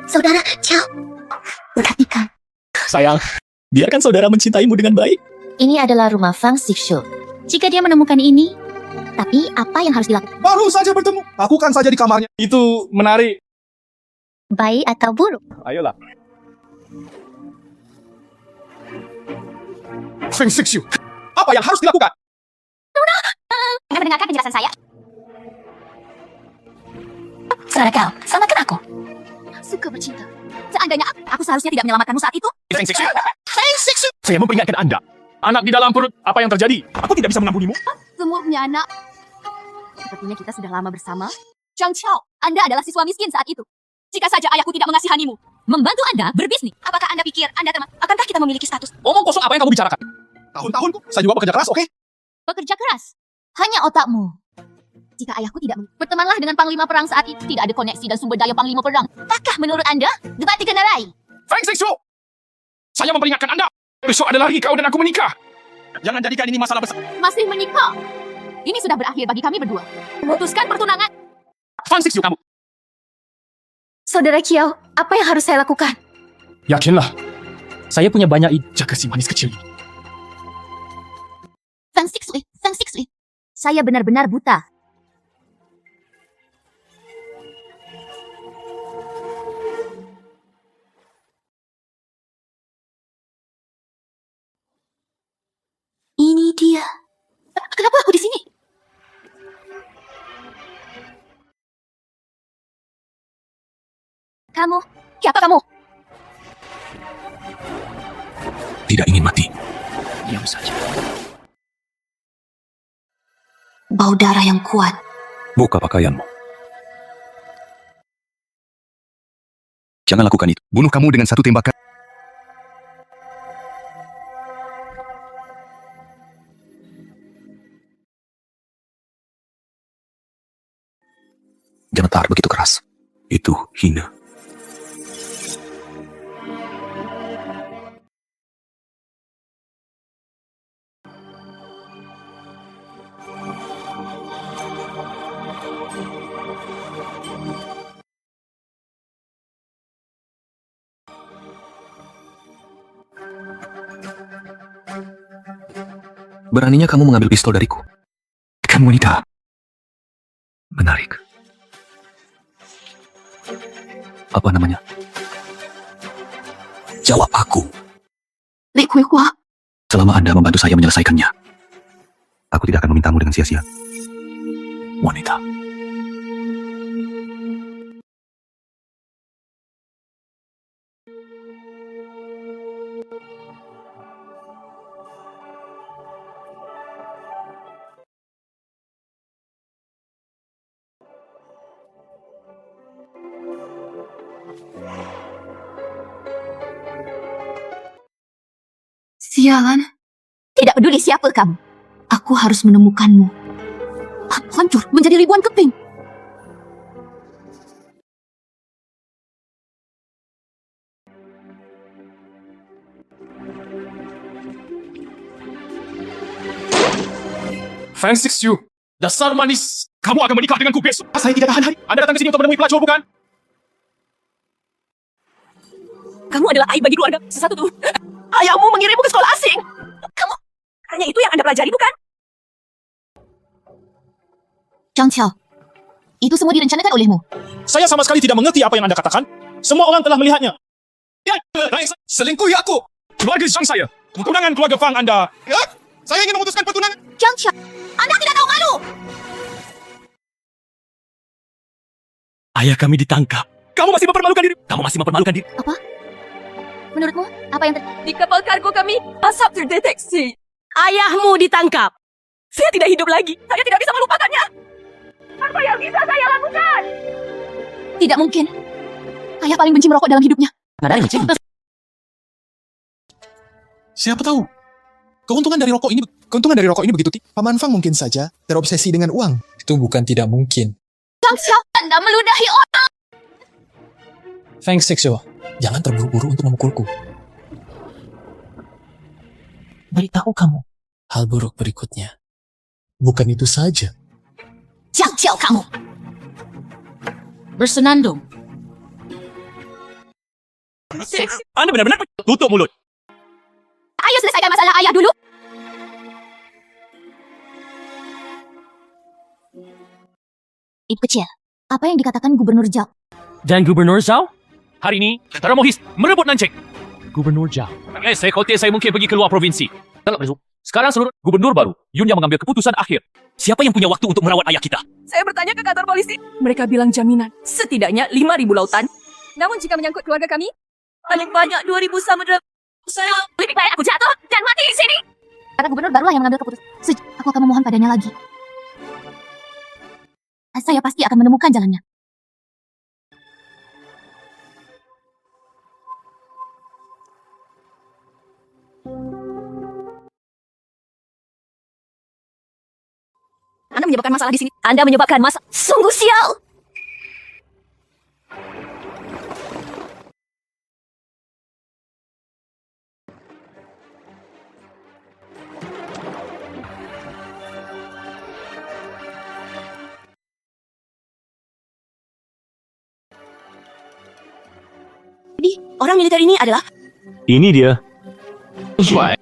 Saudara, ciao. Perhatikan. Sayang, biarkan saudara mencintaimu dengan baik. Ini adalah rumah Fang Xixu. Jika dia menemukan ini, tapi apa yang harus dilakukan? Baru saja bertemu. Lakukan saja di kamarnya. Itu menarik. Baik atau buruk? Ayolah. Feng Xixiu, apa yang harus dilakukan? Anda mendengarkan penjelasan saya? Saudara kau, selamatkan aku. Suka bercinta. Seandainya aku seharusnya tidak menyelamatkanmu saat itu. Feng Xixiu. Saya memperingatkan Anda. Anak di dalam perut, apa yang terjadi? Aku tidak bisa mengampunimu. Semua punya anak. Sepertinya kita sudah lama bersama. Zhang Qiao, Anda adalah siswa miskin saat itu. Jika saja ayahku tidak mengasihanimu, membantu Anda berbisnis. Apakah Anda pikir Anda teman? Akankah kita memiliki status? Omong kosong apa yang kamu bicarakan? Tahun-tahunku, saya juga bekerja keras, oke? Bekerja keras. Hanya otakmu. Jika ayahku tidak bertemanlah dengan panglima perang saat itu, tidak ada koneksi dan sumber daya panglima perang. Apakah menurut Anda debat dikenarai? Feng Xixiu, saya memperingatkan Anda. Besok ada lagi kau dan aku menikah. Jangan jadikan ini masalah besar. Masih menikah? Ini sudah berakhir bagi kami berdua. Memutuskan pertunangan. Feng Xixiu kamu. Saudara Qiao, apa yang harus saya lakukan? Yakinlah, saya punya banyak ide. Jaga si manis kecil ini. Feng Xixiu. Saya benar-benar buta. Ini dia. Kenapa aku di sini? Kamu, siapa kamu? Tidak ingin mati. Diam saja. Bau darah yang kuat. Buka pakaianmu. Jangan lakukan itu. Bunuh kamu dengan satu tembakan. Jangan tarik begitu keras. Itu hina. Beraninya kamu mengambil pistol dariku. Kamu wanita. Menarik. Apa namanya? Jawab aku. Li Kuihua. Selama Anda membantu saya menyelesaikannya, aku tidak akan memintamu dengan sia-sia. Wanita. Sialan. Tidak peduli siapa kamu. Aku harus menemukanmu. Hancur menjadi ribuan keping. Feng Xixiu, dasar manis. Kamu akan menikah denganku besok. Saya tidak tahan hari. Anda datang ke sini untuk menemui pelacur, bukan? Kamu adalah aib bagi keluarga. Sesuatu tuh. Ayahmu mengirimmu ke sekolah asing. Kamu hanya itu yang Anda pelajari, bukan? Zhang Qiao, itu semua direncanakan olehmu. Saya sama sekali tidak mengerti apa yang Anda katakan. Semua orang telah melihatnya. Ya, selingkuhi aku. Keluarga Zhang saya. Keturunan keluarga Fang Anda. Ya, saya ingin memutuskan pertunangan. Zhang Qiao, Anda tidak tahu malu. Ayah kami ditangkap. Kamu masih mempermalukan diri. Kamu masih mempermalukan diri. Apa? Menurutmu, apa yang Di kapal kargo kami, asap terdeteksi. Ayahmu ditangkap. Saya tidak hidup lagi. Saya tidak bisa melupakannya. Apa yang bisa saya lakukan? Tidak mungkin. Ayah paling benci merokok dalam hidupnya. Siapa tahu? Keuntungan dari rokok ini begitu tinggi. Paman Fang mungkin saja terobsesi dengan uang. Itu bukan tidak mungkin. Zhang Qiao, Anda meludahi orang. Feng Xixiu, jangan terburu-buru untuk memukulku. Beritahu kamu hal buruk berikutnya. Bukan itu saja. Zhang Qiao kamu. Bersenandung. Anda benar-benar tutup mulut. Ayo selesaikan masalah ayah dulu. Ibu kecil, apa yang dikatakan Gubernur Zhao? Dan Gubernur Zhao? Hari ini, tentara Mohis merebut Nancing. Gubernur Zhao. Saya khawatir saya mungkin pergi keluar provinsi. Sekarang seluruh gubernur baru, Yun yang mengambil keputusan akhir. Siapa yang punya waktu untuk merawat ayah kita? Saya bertanya ke kantor polisi. Mereka bilang jaminan. Setidaknya 5.000 lautan. Namun jika menyangkut keluarga kami, paling banyak 2.000 samudera. Saya lebih baik aku jatuh dan mati di sini. Karena gubernur barulah yang mengambil keputusan. Aku akan memohon padanya lagi. Saya pasti akan menemukan jalannya. Anda menyebabkan masalah di sini. Anda menyebabkan masalah. Sungguh sial. Jadi, orang militer ini adalah... Ini dia. Saya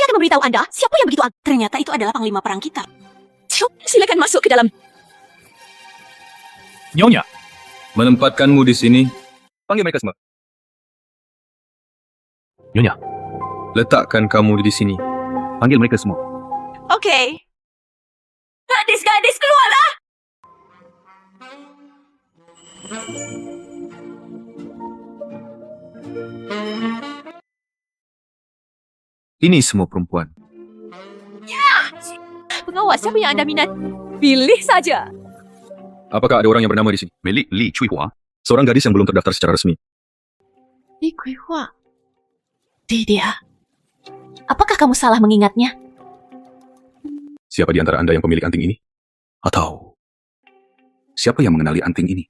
akan memberitahu Anda siapa yang begitu... Ternyata itu adalah panglima perang kita. Silakan masuk ke dalam. Nyonya, Menempatkanmu di sini. Panggil mereka semua. Nyonya, Letakkan kamu di sini. Panggil mereka semua. Oke. Gadis-gadis keluarlah. Ini semua perempuan. Pengawas siapa yang Anda minat? Pilih saja. Apakah ada orang yang bernama di sini? Milik Li Cuihua. Seorang gadis yang belum terdaftar secara resmi. Li Kuihua. Dia. Apakah kamu salah mengingatnya? Siapa di antara Anda yang pemilik anting ini? Atau siapa yang mengenali anting ini?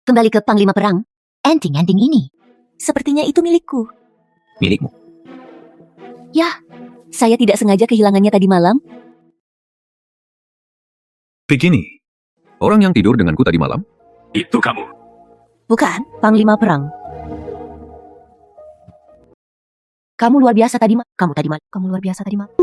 Kembali ke Panglima Perang. Anting-anting ini. Sepertinya itu milikku. Milikmu. Ya, saya tidak sengaja kehilangannya tadi malam. Begini, orang yang tidur denganku tadi malam? itu kamu. Bukan, Panglima Perang. Kamu luar biasa tadi malam. Kamu luar biasa tadi malam.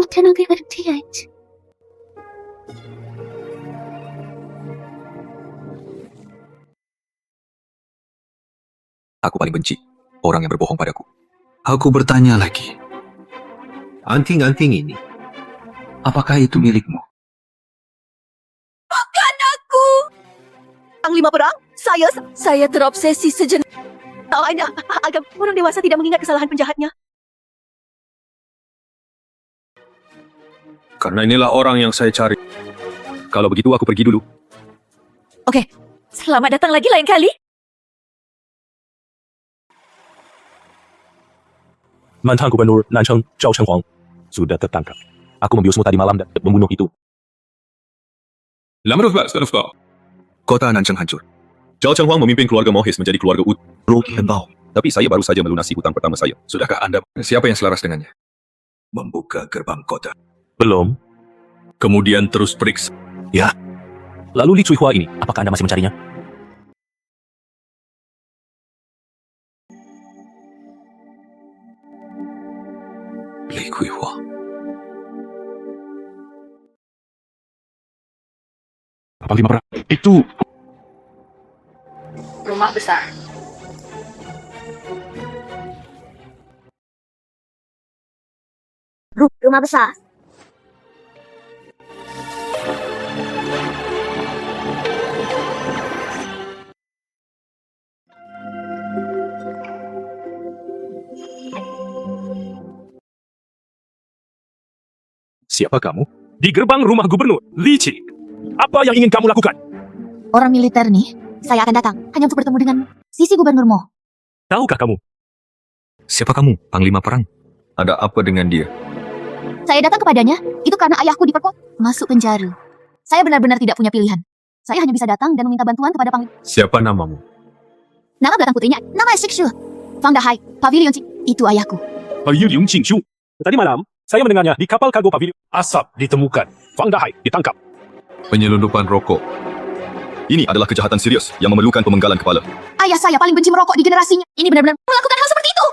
Aku paling benci orang yang berbohong padaku. Aku bertanya lagi. Anting-anting ini, apakah itu milikmu? Panglima Perang, saya terobsesi sejenak. Awalnya, agar orang dewasa tidak mengingat kesalahan penjahatnya. Karena inilah orang yang saya cari. Kalau begitu aku pergi dulu. Oke, selamat datang lagi lain kali. Mantan Gubernur Nancheng Zhao Chenghuang sudah tertangkap. Aku membiusmu tadi malam dan membunuh itu. Lama Kota Nancheng hancur. Zhao Chenghuang memimpin keluarga Mohis menjadi keluarga utama. Tapi saya baru saja melunasi hutang pertama saya. Sudahkah Anda? Siapa yang selaras dengannya? Membuka gerbang kota. Belum. Kemudian terus periksa. Lalu Li Cuihua ini, apakah Anda masih mencarinya? Li Kuihua. Panglima Perang. Itu Rumah besar. Rumah besar. siapa kamu? Di gerbang rumah gubernur, Li Qi. Apa yang ingin kamu lakukan? Orang militer nih, saya akan datang hanya untuk bertemu dengan sisi Gubernur Mo. Tahukah kamu? Siapa kamu? Panglima perang. Ada apa dengan dia? Saya datang kepadanya, itu karena ayahku diperkosa, masuk penjara. Saya benar-benar tidak punya pilihan. Saya hanya bisa datang dan meminta bantuan kepada Panglima. Siapa namamu? Nama belakang putrinya, nama Shikshu. Fang Dahai, Pavilion Qing, itu ayahku. Pavilion Qingqiu. Tadi malam, saya mendengarnya di kapal kargo Pavilion. Asap ditemukan. Fang Dahai ditangkap. Penyelundupan rokok. Ini adalah kejahatan serius yang memerlukan pemenggalan kepala. Ayah saya paling benci merokok di generasinya. Ini benar-benar melakukan hal seperti itu.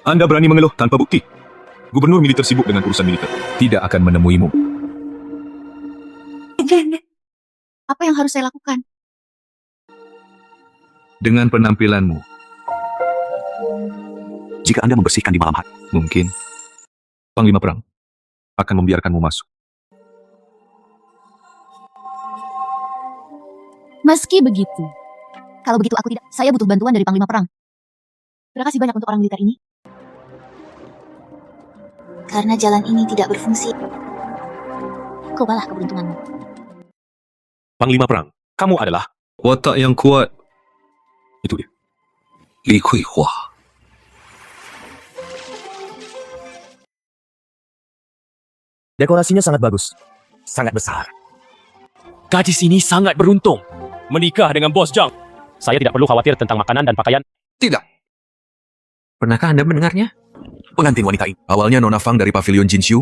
Anda berani mengeluh tanpa bukti. Gubernur militer sibuk dengan urusan militer. Tidak akan menemuimu. Apa yang harus saya lakukan? Dengan penampilanmu. Jika Anda membersihkan di malam hari, mungkin Panglima Perang akan membiarkanmu masuk. Meski begitu, kalau begitu aku tidak. Saya butuh bantuan dari Panglima Perang. Terima kasih banyak untuk orang militer ini. Karena jalan ini tidak berfungsi. Cobalah keberuntunganmu. Panglima Perang, kamu adalah Watak yang kuat. Itu dia. Li Hui Hua. dekorasinya sangat bagus. Sangat besar. Gadis ini sangat beruntung. Menikah dengan Bos Zhang. Saya tidak perlu khawatir tentang makanan dan pakaian. Tidak. Pernahkah Anda mendengarnya? Pengantin wanita ini. Awalnya Nona Fang dari pavilion Jinshu,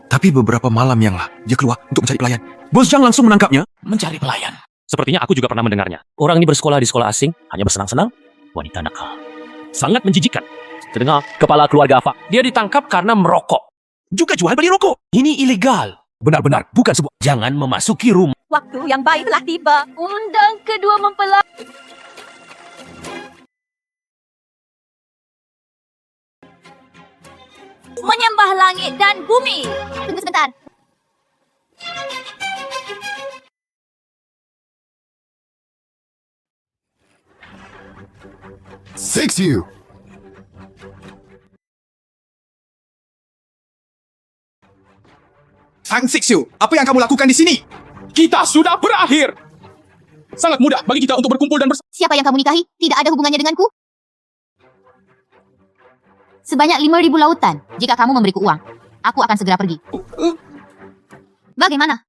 tapi beberapa malam yang lah, dia keluar untuk mencari pelayan. Bos Zhang langsung menangkapnya. Mencari pelayan. Sepertinya aku juga pernah mendengarnya. Orang ini bersekolah di sekolah asing, hanya bersenang-senang. Wanita nakal. Sangat menjijikan. Terdengar kepala keluarga Fa. Dia ditangkap karena merokok. Juga jual beli rokok. Ini ilegal. Benar-benar bukan sebuah. Jangan memasuki rumah. Waktu yang baik telah tiba. Undang kedua mempelai. Menyembah langit dan bumi. Tunggu sebentar. Fix you. Fang Sixu, apa yang kamu lakukan di sini? Kita sudah berakhir. Sangat mudah bagi kita untuk berkumpul dan bersama. Siapa yang kamu nikahi tidak ada hubungannya denganku. Sebanyak 5.000 lautan. Jika kamu memberiku uang, aku akan segera pergi. Bagaimana?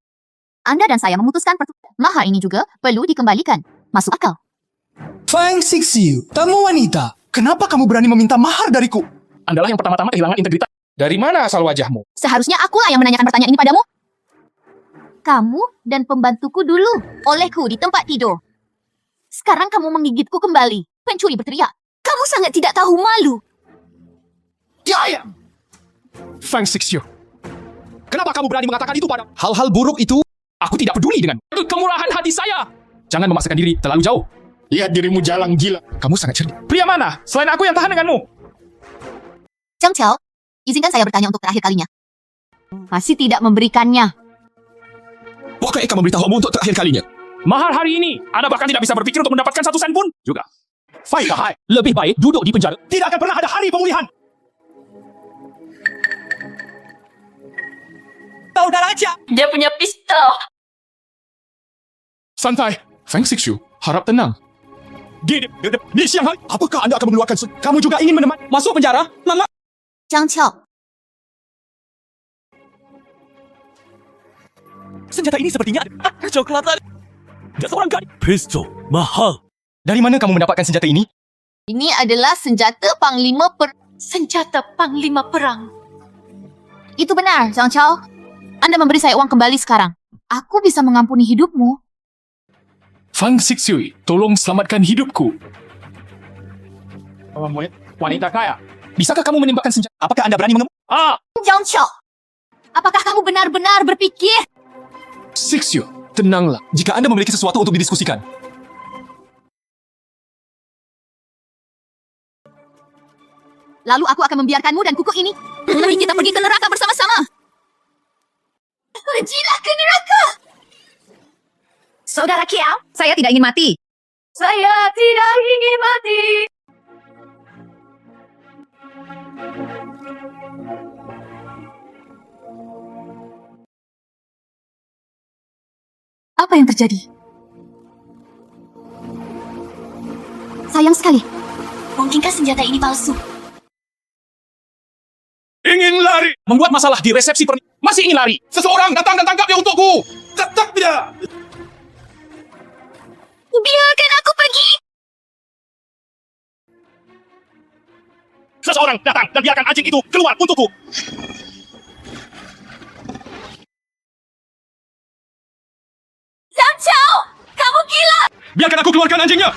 Anda dan saya memutuskan pertunangan. Mahar ini juga perlu dikembalikan. Masuk akal. Fang Sixu, tamu wanita. Kenapa kamu berani meminta mahar dariku? Andalah yang pertama-tama kehilangan integritas. Dari mana asal wajahmu? Seharusnya akulah yang menanyakan pertanyaan ini padamu. Kamu dan pembantuku dulu. Olehku di tempat tidur. Sekarang kamu menggigitku kembali. Pencuri berteriak. Kamu sangat tidak tahu malu. Ya. Fang Sixu. Kenapa kamu berani mengatakan itu pada? Hal-hal buruk itu. Aku tidak peduli dengan kemurahan hati saya. Jangan memaksakan diri terlalu jauh. Lihat dirimu jalan gila. Kamu sangat cerdik. Pria mana? Selain aku yang tahan denganmu. Zhang Qiao, izinkan saya bertanya untuk terakhir kalinya. Masih tidak memberikannya. Bukankah kamu memberitahumu untuk terakhir kalinya? Mahar hari ini, Anda bahkan tidak bisa berpikir untuk mendapatkan 1 sen pun. Juga. Fai Kahai, lebih baik duduk di penjara. Tidak akan pernah ada hari pemulihan. Kau dah raja. Dia punya pistol. Santai. Fang Sixu, harap tenang. Di siang hari, apakah Anda akan mengeluarkan kamu juga ingin menemani masuk penjara? Lama. Zhang Qiao, Senjata ini sepertinya ada coklatan. Ada seorang gadis. Pistol. Mahal. Dari mana kamu mendapatkan senjata ini? ini adalah senjata Panglima Senjata Panglima Perang. Itu benar, Zhang Qiao. Anda memberi saya uang kembali sekarang. Aku bisa mengampuni hidupmu. Fang Sixu, tolong selamatkan hidupku. Wanita kaya. Bisakah kamu menembakkan senjata? Apakah Anda berani Zhang Qiao, apakah kamu benar-benar berpikir? Sixu, tenanglah. Jika Anda memiliki sesuatu untuk didiskusikan. Lalu aku akan membiarkanmu dan kuku ini. Mari kita pergi ke neraka bersama-sama. Pergilah ke neraka. Saudara Qiao, saya tidak ingin mati. Saya tidak ingin mati. Apa yang terjadi? Sayang sekali. Mungkinkah senjata ini palsu? Ingin lari. Membuat masalah di resepsi pernikahan. Masih ingin lari. Seseorang datang dan tangkap dia untukku. Tetap tidak. Biarkan aku pergi. Seseorang datang dan biarkan anjing itu keluar untukku. Biarkan aku keluarkan anjingnya.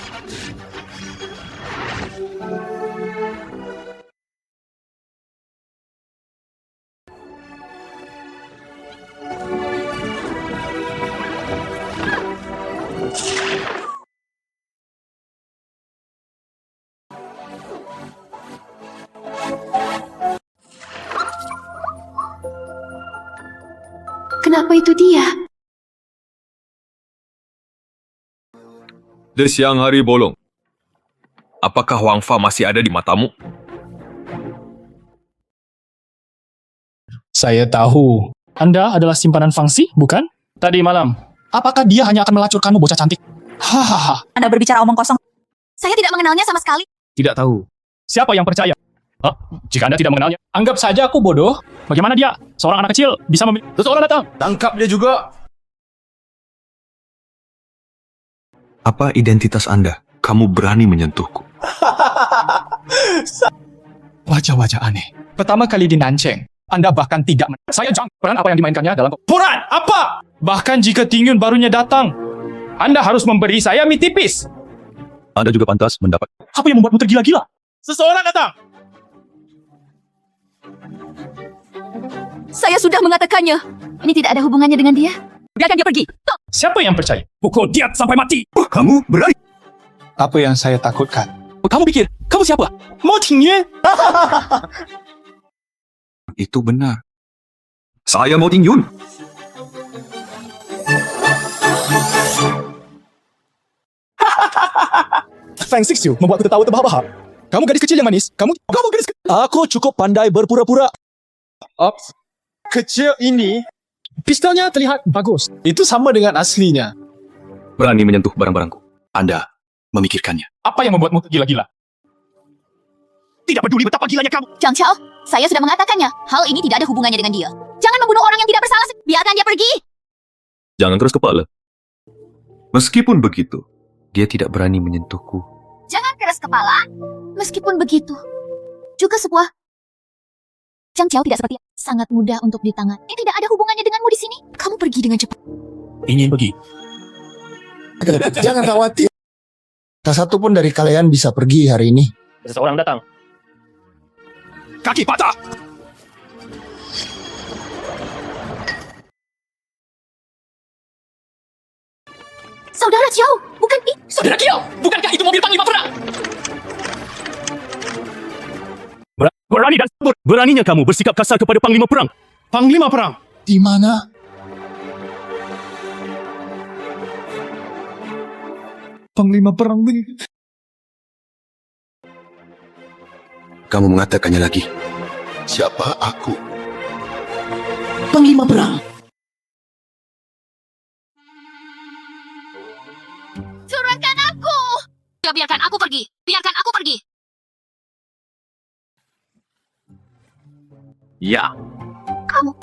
Kenapa itu dia? Di siang hari bolong. Apakah Wang Fa masih ada di matamu? Saya tahu. Anda adalah simpanan Fangxi, bukan? Tadi malam. Apakah dia hanya akan melacurkanmu, bocah cantik? Hahaha. Anda berbicara omong kosong. Saya tidak mengenalnya sama sekali. Tidak tahu. Siapa yang percaya? Jika Anda tidak mengenalnya, anggap saja aku bodoh. Bagaimana dia? Seorang anak kecil bisa memilih. Seseorang datang. Tangkap dia juga. Apa identitas Anda? Kamu berani menyentuhku. Wajah-wajah aneh. Pertama kali di Nancheng, Anda bahkan tidak saya jang. Peran apa yang dimainkannya dalam peran apa? Bahkan jika Ting Yun barunya datang, Anda harus memberi saya mie tipis. Anda juga pantas mendapat. Apa yang membuatmu tergila-gila? Seseorang datang. Saya sudah mengatakannya. Ini tidak ada hubungannya dengan dia. Biarkan dia pergi. Siapa yang percaya? Pukul dia sampai mati. Kamu berani? Apa yang saya takutkan? Kamu pikir, kamu siapa? Mau Ting Yun? Itu benar. Saya mau Ting Yun. Fang Xixiu membuatku tertawa terbahak-bahak. Kamu gadis kecil yang manis. Kamu gadis kecil. Aku cukup pandai berpura-pura. Ops. Kecil ini, pistolnya terlihat bagus. Itu sama dengan aslinya. Berani menyentuh barang-barangku. Anda memikirkannya. Apa yang membuatmu tergila-gila? Tidak peduli betapa gilanya kamu. Zhang Qiao, saya sudah mengatakannya. Hal ini tidak ada hubungannya dengan dia. Jangan membunuh orang yang tidak bersalah. Biarkan dia pergi. Jangan keras kepala. Meskipun begitu, dia tidak berani menyentuhku. Jangan keras kepala. Meskipun begitu, juga sebuah Zhang Qiao tidak seperti sangat mudah untuk ditangan. Ini tidak ada hubungannya denganmu di sini. Kamu pergi dengan cepat. Ingin pergi. Jangan khawatir. Tak satu pun dari kalian bisa pergi hari ini. Seseorang datang. Kaki patah. Saudara Qiao, bukan Saudara Kiao, bukankah itu mobil panglima perang? Berani dan beraninya kamu bersikap kasar kepada panglima perang. Panglima perang. Di mana? Panglima perang ini. Kamu mengatakannya lagi. Siapa aku? Panglima perang. Curahkan aku. Ya, biarkan aku pergi. Biarkan aku pergi. Ya. Kamu.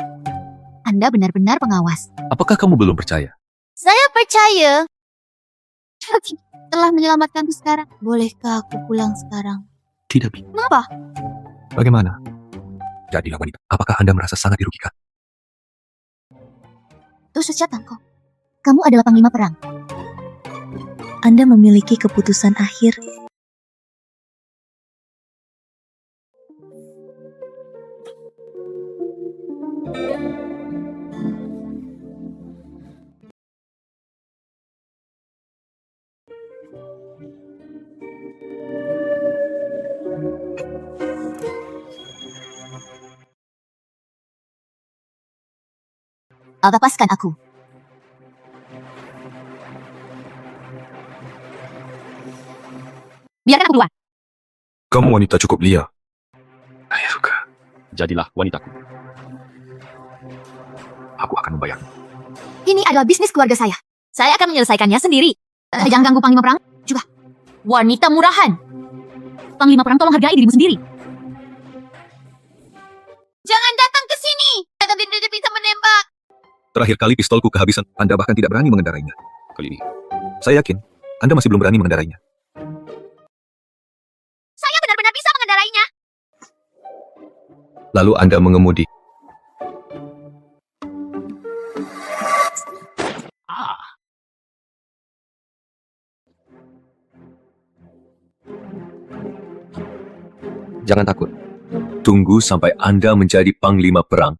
Anda benar-benar pengawas. Apakah kamu belum percaya? Saya percaya. Telah menyelamatkanku sekarang. Bolehkah aku pulang sekarang? Tidak, Bi. Mengapa? Bagaimana? Jadilah wanita. Apakah Anda merasa sangat dirugikan? Tusuk Catangko. Kamu adalah panglima perang. Anda memiliki keputusan akhir. Lepaskan aku. Biarkan aku keluar. Kamu wanita cukup liar. Saya suka. Jadilah wanitaku. Aku akan membayar. Ini adalah bisnis keluarga saya. Saya akan menyelesaikannya sendiri. Jangan ganggu panglima perang. Juga wanita murahan. Panglima perang, tolong hargai dirimu sendiri. Jangan datang ke sini. Saya tidak bisa menembak. Terakhir kali pistolku kehabisan. Anda bahkan tidak berani mengendarainya. Kali ini, saya yakin Anda masih belum berani mengendarainya. Saya benar-benar bisa mengendarainya. Lalu Anda mengemudi. Jangan takut. Tunggu sampai Anda menjadi panglima perang.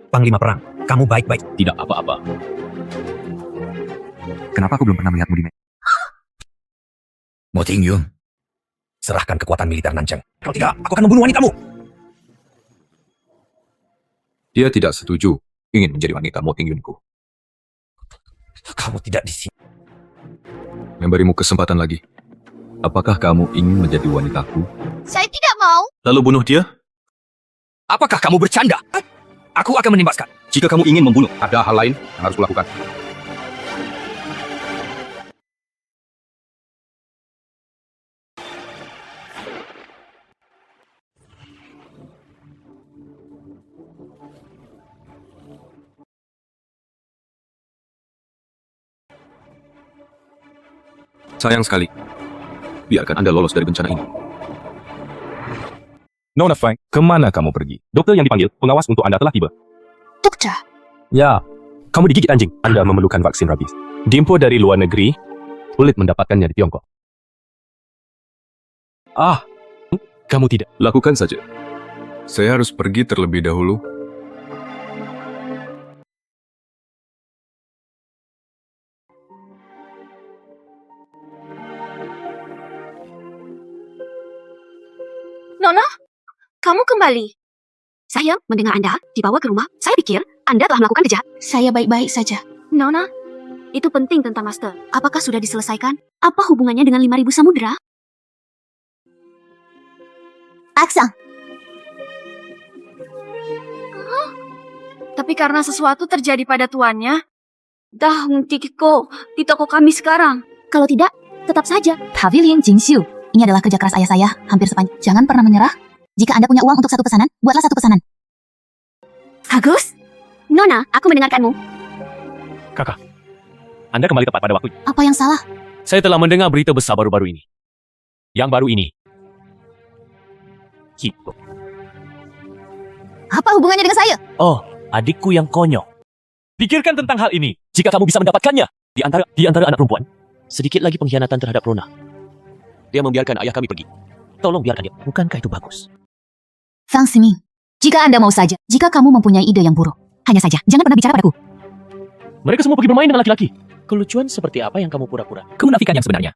Panglima perang, kamu baik-baik. Tidak apa-apa. Kenapa aku belum pernah melihatmu di Mo Tingyun, serahkan kekuatan militer Nancheng. Kalau tidak, aku akan membunuh wanitamu. Dia tidak setuju ingin menjadi wanita Mo Tingyunku. Kamu tidak di sini. Memberimu kesempatan lagi. Apakah kamu ingin menjadi wanitaku? Saya tidak mau. Lalu bunuh dia? Apakah kamu bercanda? Aku akan menimbaskan. Jika kamu ingin membunuh, ada hal lain yang harus kulakukan. Sayang sekali. Biarkan Anda lolos dari bencana ini. Nona Fang, kemana kamu pergi? Dokter yang dipanggil, pengawas untuk Anda telah tiba. Dokter. Ya, kamu digigit anjing. Anda memerlukan vaksin rabies. Diimpor dari luar negeri, sulit mendapatkannya di Tiongkok. Kamu tidak. Lakukan saja. Saya harus pergi terlebih dahulu. Nona, kamu kembali. Saya mendengar Anda dibawa ke rumah. Saya pikir Anda telah melakukan kejahatan. Saya baik-baik saja. Nona, itu penting tentang Master. Apakah sudah diselesaikan? Apa hubungannya dengan 5.000 samudera? Aksang. Tapi karena sesuatu terjadi pada tuannya, dah Tiko di toko kami sekarang. Kalau tidak, tetap saja. Pavilion Jingxiu. Ini adalah kerja keras ayah saya, hampir sepanjang. Jangan pernah menyerah. Jika Anda punya uang untuk satu pesanan, buatlah satu pesanan. Bagus. Nona, aku mendengarkanmu. Kakak, Anda kembali tepat pada waktunya. Apa yang salah? Saya telah mendengar berita besar baru-baru ini. Yang baru ini. Hiko. Apa hubungannya dengan saya? Oh, adikku yang konyol. Pikirkan tentang hal ini. Jika kamu bisa mendapatkannya. Di antara anak perempuan. Sedikit lagi pengkhianatan terhadap Rona. Dia membiarkan ayah kami pergi. Tolong biarkan dia. Bukankah itu bagus? Fang Ximing, jika Anda mau saja, jika kamu mempunyai ide yang buruk, hanya saja, jangan pernah bicara padaku. Mereka semua pergi bermain dengan laki-laki. Kelucuan seperti apa yang kamu pura-pura? Kemunafikan yang sebenarnya.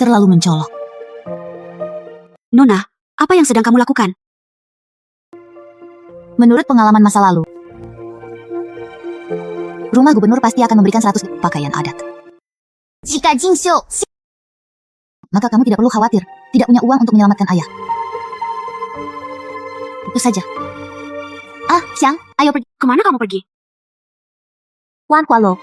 Terlalu mencolok. Nona, apa yang sedang kamu lakukan? Menurut pengalaman masa lalu, rumah gubernur pasti akan memberikan 100 pakaian adat. Jika Jingxiu, maka kamu tidak perlu khawatir, tidak punya uang untuk menyelamatkan ayah. Itu saja. Xiang, ayo pergi. Kemana kamu pergi? Wan Kualo.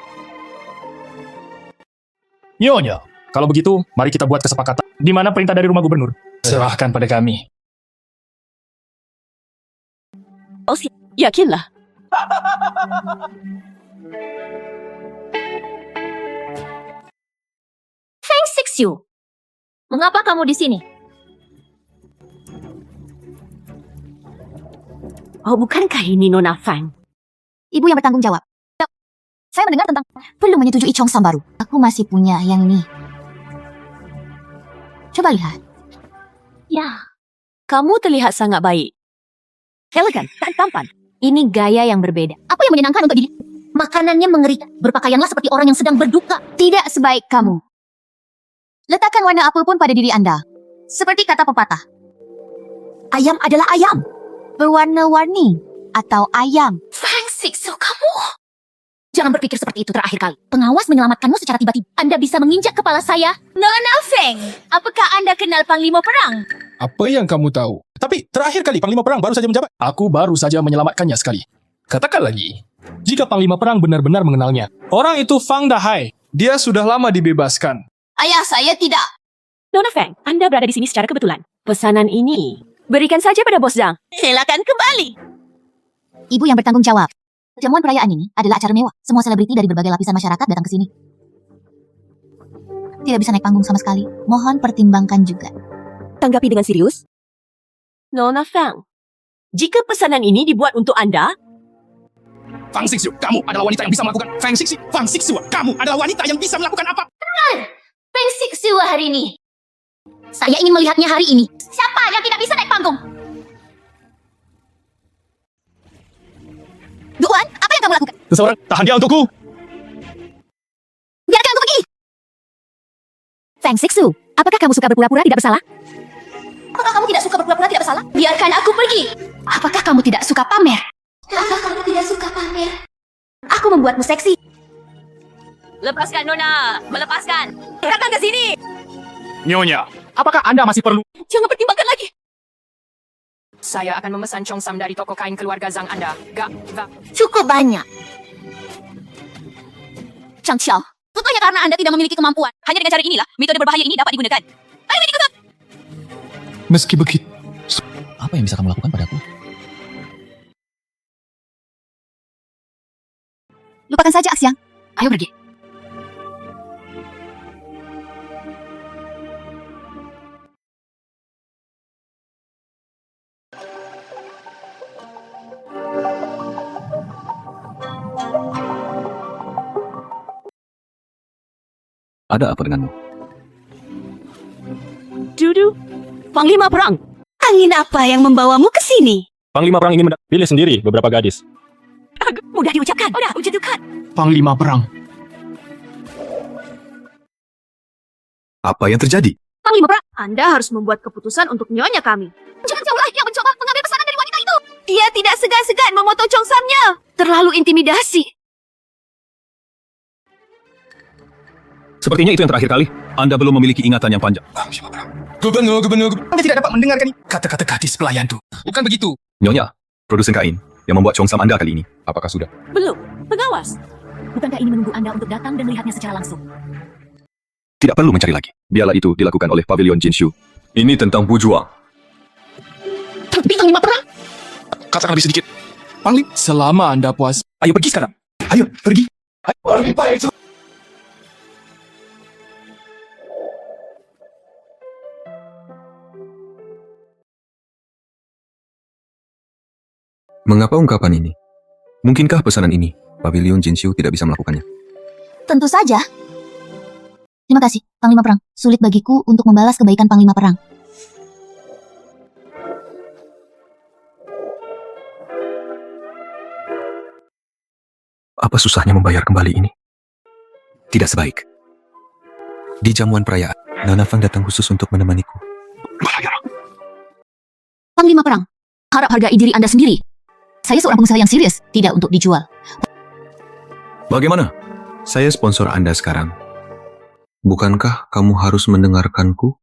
Nyonya, kalau begitu, mari kita buat kesepakatan. Di mana perintah dari rumah gubernur? Serahkan pada kami. Yakinlah. Feng Xixiu, mengapa kamu di sini? Oh, bukankah ini Nona Fang? Ibu yang bertanggung jawab. Saya mendengar tentang belum menyetujui Cheongsam baru. Aku masih punya yang ini. Coba lihat. Ya, kamu terlihat sangat baik. Elegan dan tampan. Ini gaya yang berbeda. Apa yang menyenangkan untuk diri? Makanannya mengerikan. Berpakaianlah seperti orang yang sedang berduka. Tidak sebaik kamu. Letakkan warna apapun pada diri Anda. Seperti kata pepatah. Ayam adalah ayam. Berwarna-warni. Atau ayam. Feng Xixiu, kamu. Jangan berpikir seperti itu terakhir kali. Pengawas menyelamatkanmu secara tiba-tiba. Anda bisa menginjak kepala saya. Nona Feng, apakah Anda kenal Panglima Perang? Apa yang kamu tahu? Tapi terakhir kali Panglima Perang baru saja menjabat. Aku baru saja menyelamatkannya sekali. Katakan lagi, jika Panglima Perang benar-benar mengenalnya. Orang itu Fang Dahai. Dia sudah lama dibebaskan. Ayah saya tidak. Nona Feng, Anda berada di sini secara kebetulan. Pesanan ini berikan saja pada Bos Zhang. Silakan kembali. Ibu yang bertanggung jawab. Perjamuan perayaan ini adalah acara mewah. Semua selebriti dari berbagai lapisan masyarakat datang ke sini. tidak bisa naik panggung sama sekali. Mohon pertimbangkan juga. Tanggapi dengan serius. Nona Fang, jika pesanan ini dibuat untuk Anda, Fang Xixiu, kamu adalah wanita yang bisa melakukan. Fang Xixiu, kamu adalah wanita yang bisa melakukan apa? Feng Xixiu hari ini. Saya ingin melihatnya hari ini. Siapa yang tidak bisa naik panggung? Duan, apa yang kamu lakukan? Seseorang, tahan dia untukku. Biarkan aku pergi. Feng Xixiu, apakah kamu suka berpura-pura tidak bersalah? Apakah kamu tidak suka berpura-pura tidak bersalah? Biarkan aku pergi. Apakah kamu tidak suka pamer? Apakah kamu tidak suka pamer? Aku membuatmu seksi. lepaskan Nona, melepaskan. Datang ke sini. Nyonya, apakah Anda masih perlu? Jangan pertimbangkan lagi. Saya akan memesan Chongsam dari toko kain keluarga Zhang Anda. Cukup banyak. Chang Xiao, tentunya karena Anda tidak memiliki kemampuan. Hanya dengan cara inilah metode berbahaya ini dapat digunakan. Ayo ikut. Meski begitu, Apa yang bisa kamu lakukan padaku? Lupakan saja Axiang. Ayo pergi. Ada apa denganmu? Dudu, Panglima Perang. Angin apa yang membawamu ke sini? Panglima Perang ingin pilih sendiri beberapa gadis. Mudah diucapkan. Mudah ucapkan. Panglima Perang. Apa yang terjadi? Panglima Perang, Anda harus membuat keputusan untuk nyonya kami. Jangan jauhlah yang mencoba mengambil pesanan dari wanita itu. Dia tidak segan-segan memotong congsamnya. Terlalu intimidasi. Sepertinya itu yang terakhir kali. Anda belum memiliki ingatan yang panjang. Gubernur. Anda tidak dapat mendengarkan kata-kata gadis pelayanku. Bukan begitu. Nyonya, produsen kain yang membuat Chongsam Anda kali ini. Apakah sudah? Belum. Pengawas. Bukankah ini menunggu Anda untuk datang dan melihatnya secara langsung? Tidak perlu mencari lagi. Biarlah itu dilakukan oleh Pavilion Jinshu. Ini tentang bujuang. Tapi Panglima Perang. Katakan lebih sedikit. Panglima. Selama Anda puas, Ayo pergi sekarang. Ayo pergi. Lebih baik. Mengapa ungkapan ini? Mungkinkah pesanan ini Pavilion Jinshu tidak bisa melakukannya? Tentu saja. Terima kasih, Panglima Perang. Sulit bagiku untuk membalas kebaikan Panglima Perang. Apa susahnya membayar kembali ini? Tidak sebaik. Di jamuan perayaan, Nona Fang datang khusus untuk menemaniku. Panglima Perang, harap hargai diri Anda sendiri. Saya seorang pengusaha yang serius, tidak untuk dijual. Bagaimana? Saya sponsor Anda sekarang. Bukankah kamu harus mendengarkanku?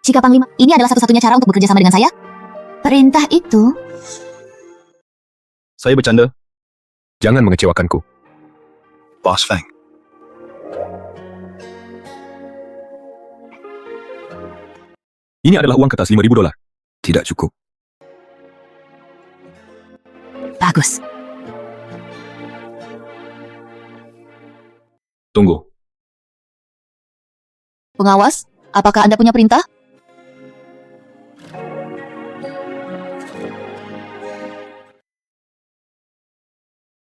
Jika Panglima, ini adalah satu-satunya cara untuk bekerja sama dengan saya. Perintah itu... Saya bercanda. Jangan mengecewakanku. Boss Fang. Ini adalah uang kertas $5,000. Tidak cukup. Bagus. Tunggu. Pengawas, apakah Anda punya perintah?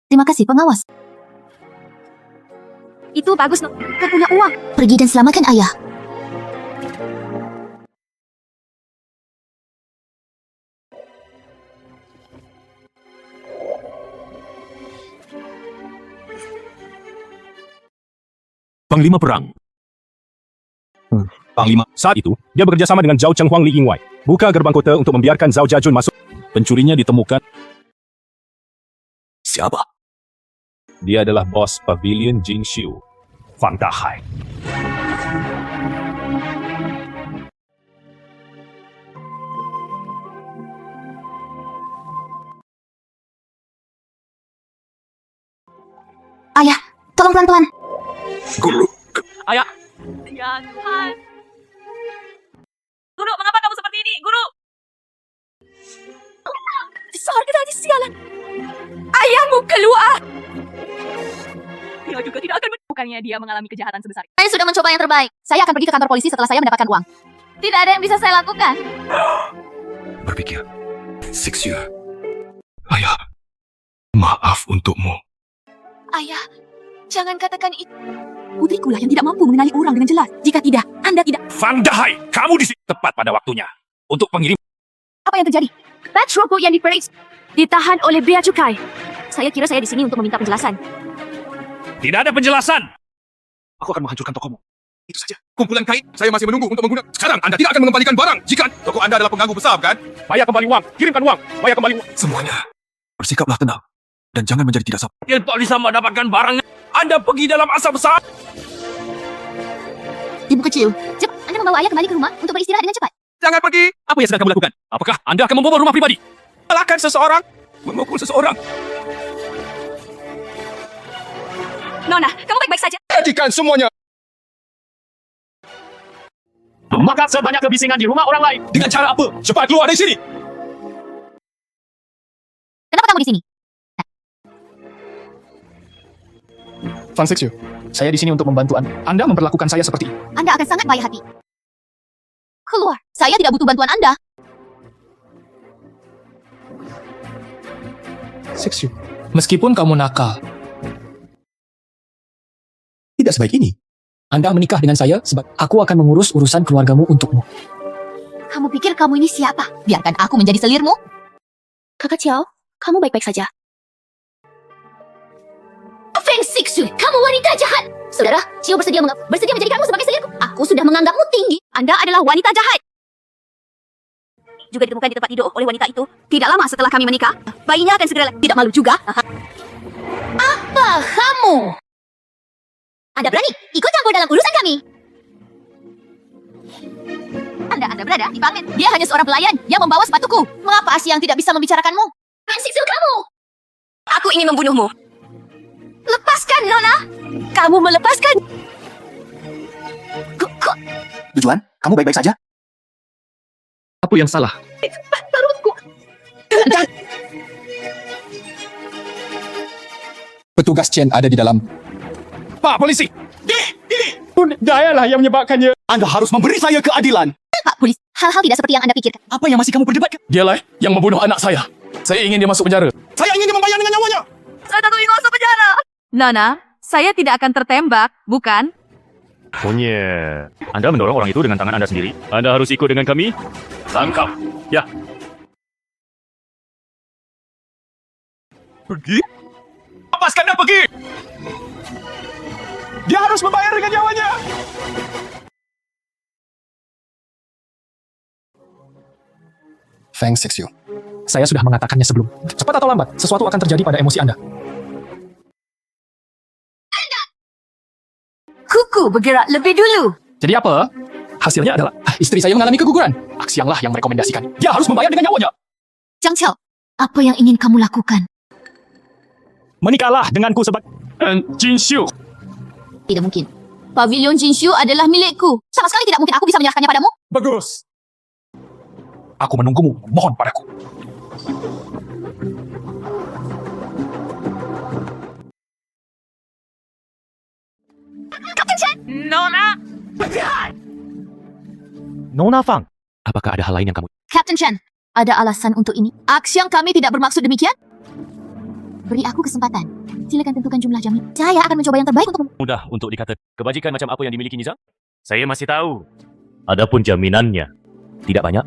Terima kasih, pengawas. Itu bagus, no. Kau punya uang. Pergi dan selamatkan ayah. Panglima Perang. Panglima. Saat itu, dia bekerja sama dengan Zhao Chenghuang Li Yingwei. Buka gerbang kota untuk membiarkan Zhao Jiajun masuk. Pencurinya ditemukan. Siapa? Dia adalah bos Pavilion Jinshu, Fang Dahai. Ayah, tolong pelan-pelan. Guru. Ayah, Ya Tuhan. Guru, mengapa kamu seperti ini? Guru. Seorang gadis sialan. Ayahmu keluar. Dia juga tidak akan Bukannya dia mengalami kejahatan sebesar itu. Saya sudah mencoba yang terbaik. Saya akan pergi ke kantor polisi setelah saya mendapatkan uang. Tidak ada yang bisa saya lakukan. Berpikir. Sixu. Ayah. Maaf untukmu. Ayah, jangan katakan itu. Putrikulah yang tidak mampu mengenali orang dengan jelas. Jika tidak, Anda tidak. Van Dahai, kamu di sini tepat pada waktunya. Untuk pengirim. Apa yang terjadi? Batch robot yang diperiksa ditahan oleh bea cukai. Saya kira saya di sini untuk meminta penjelasan. Tidak ada penjelasan. Aku akan menghancurkan tokomu. Itu saja. Kumpulan kain, saya masih menunggu untuk menggunakan. Sekarang Anda tidak akan mengembalikan barang. Jika toko Anda adalah pengganggu besar, kan? Bayar kembali uang. Kirimkan uang. Bayar kembali uang. Semuanya. Bersikaplah tenang. Dan jangan menjadi tidak sabar. Dia tak bisa mendapatkan barangnya. Anda pergi dalam asap besar. Ibu kecil, cepat Anda membawa ayah kembali ke rumah untuk beristirahat dengan cepat. Jangan pergi. Apa yang sedang kamu lakukan? Apakah Anda akan membobol rumah pribadi? Salahkan seseorang. Memukul seseorang. Nona, kamu baik-baik saja. Hentikan semuanya. Memakan sebanyak kebisingan di rumah orang lain. Dengan cara apa? Cepat keluar dari sini. Kenapa kamu di sini? Van Sixu, saya di sini untuk membantu Anda. Anda memperlakukan saya seperti ini. Anda akan sangat baik hati. Keluar. Saya tidak butuh bantuan Anda. Sixu, meskipun kamu nakal, tidak sebaik ini. Anda menikah dengan saya sebab aku akan mengurus urusan keluargamu untukmu. Kamu pikir kamu ini siapa? Biarkan aku menjadi selirmu. Kakak Xiao, kamu baik-baik saja. Feng Sixu, kamu wanita jahat. Saudara, Xiao bersedia menjadi kamu sebagai selirku. Aku sudah menganggapmu tinggi. Anda adalah wanita jahat. Juga ditemukan di tempat tidur oleh wanita itu. Tidak lama setelah kami menikah, bayinya akan segera tidak malu juga. Apa kamu? Anda berani ikut campur dalam urusan kami? Anda berada di Pangen. Dia hanya seorang pelayan yang membawa sepatuku. Mengapa Siang tidak bisa membicarakanmu? Sixu kamu! Aku ingin membunuhmu. Lepaskan, Nona! Kamu melepaskan... Tujuan, kamu baik-baik saja? Apa yang salah? Petugas Chen ada di dalam. Pak polisi. Dayalah yang menyebabkannya. Anda harus memberi saya keadilan. Pak Polis, hal-hal tidak seperti yang Anda pikirkan. Apa yang masih kamu perdebatkan? Dialah yang membunuh anak saya. Saya ingin dia masuk penjara. Saya ingin dia membayar dengan nyawanya. Saya tak ingin masuk penjara. Nona, saya tidak akan tertembak, bukan? Punya. Anda mendorong orang itu dengan tangan Anda sendiri. Anda harus ikut dengan kami. Tangkap. Ya. Pergi. Lepaskan dan pergi. Dia harus membayar dengan nyawanya. Feng Sixu, saya sudah mengatakannya sebelum. Cepat atau lambat, sesuatu akan terjadi pada emosi Anda. Kuku bergerak lebih dulu. Jadi apa? Hasilnya adalah istri saya mengalami keguguran. Aksianglah yang merekomendasikan. Dia harus membayar dengan nyawanya. Zhang Qiao, apa yang ingin kamu lakukan? Menikahlah denganku sebagai Jin Xiu. Tidak mungkin. Pavilion Jinshu adalah milikku. Sama sekali tidak mungkin aku bisa menyerahkannya padamu. Bagus. Aku menunggumu. Mohon padaku. Nona! Nona Fang. Apakah ada hal lain yang kamu... Captain Chen, ada alasan untuk ini? Aksi yang kami tidak bermaksud demikian? Beri aku kesempatan. Silakan tentukan jumlah jam. Saya akan mencoba yang terbaik untukmu. Mudah untuk dikata kebajikan macam apa yang dimiliki Nizam? Saya masih tahu. Adapun jaminannya, tidak banyak.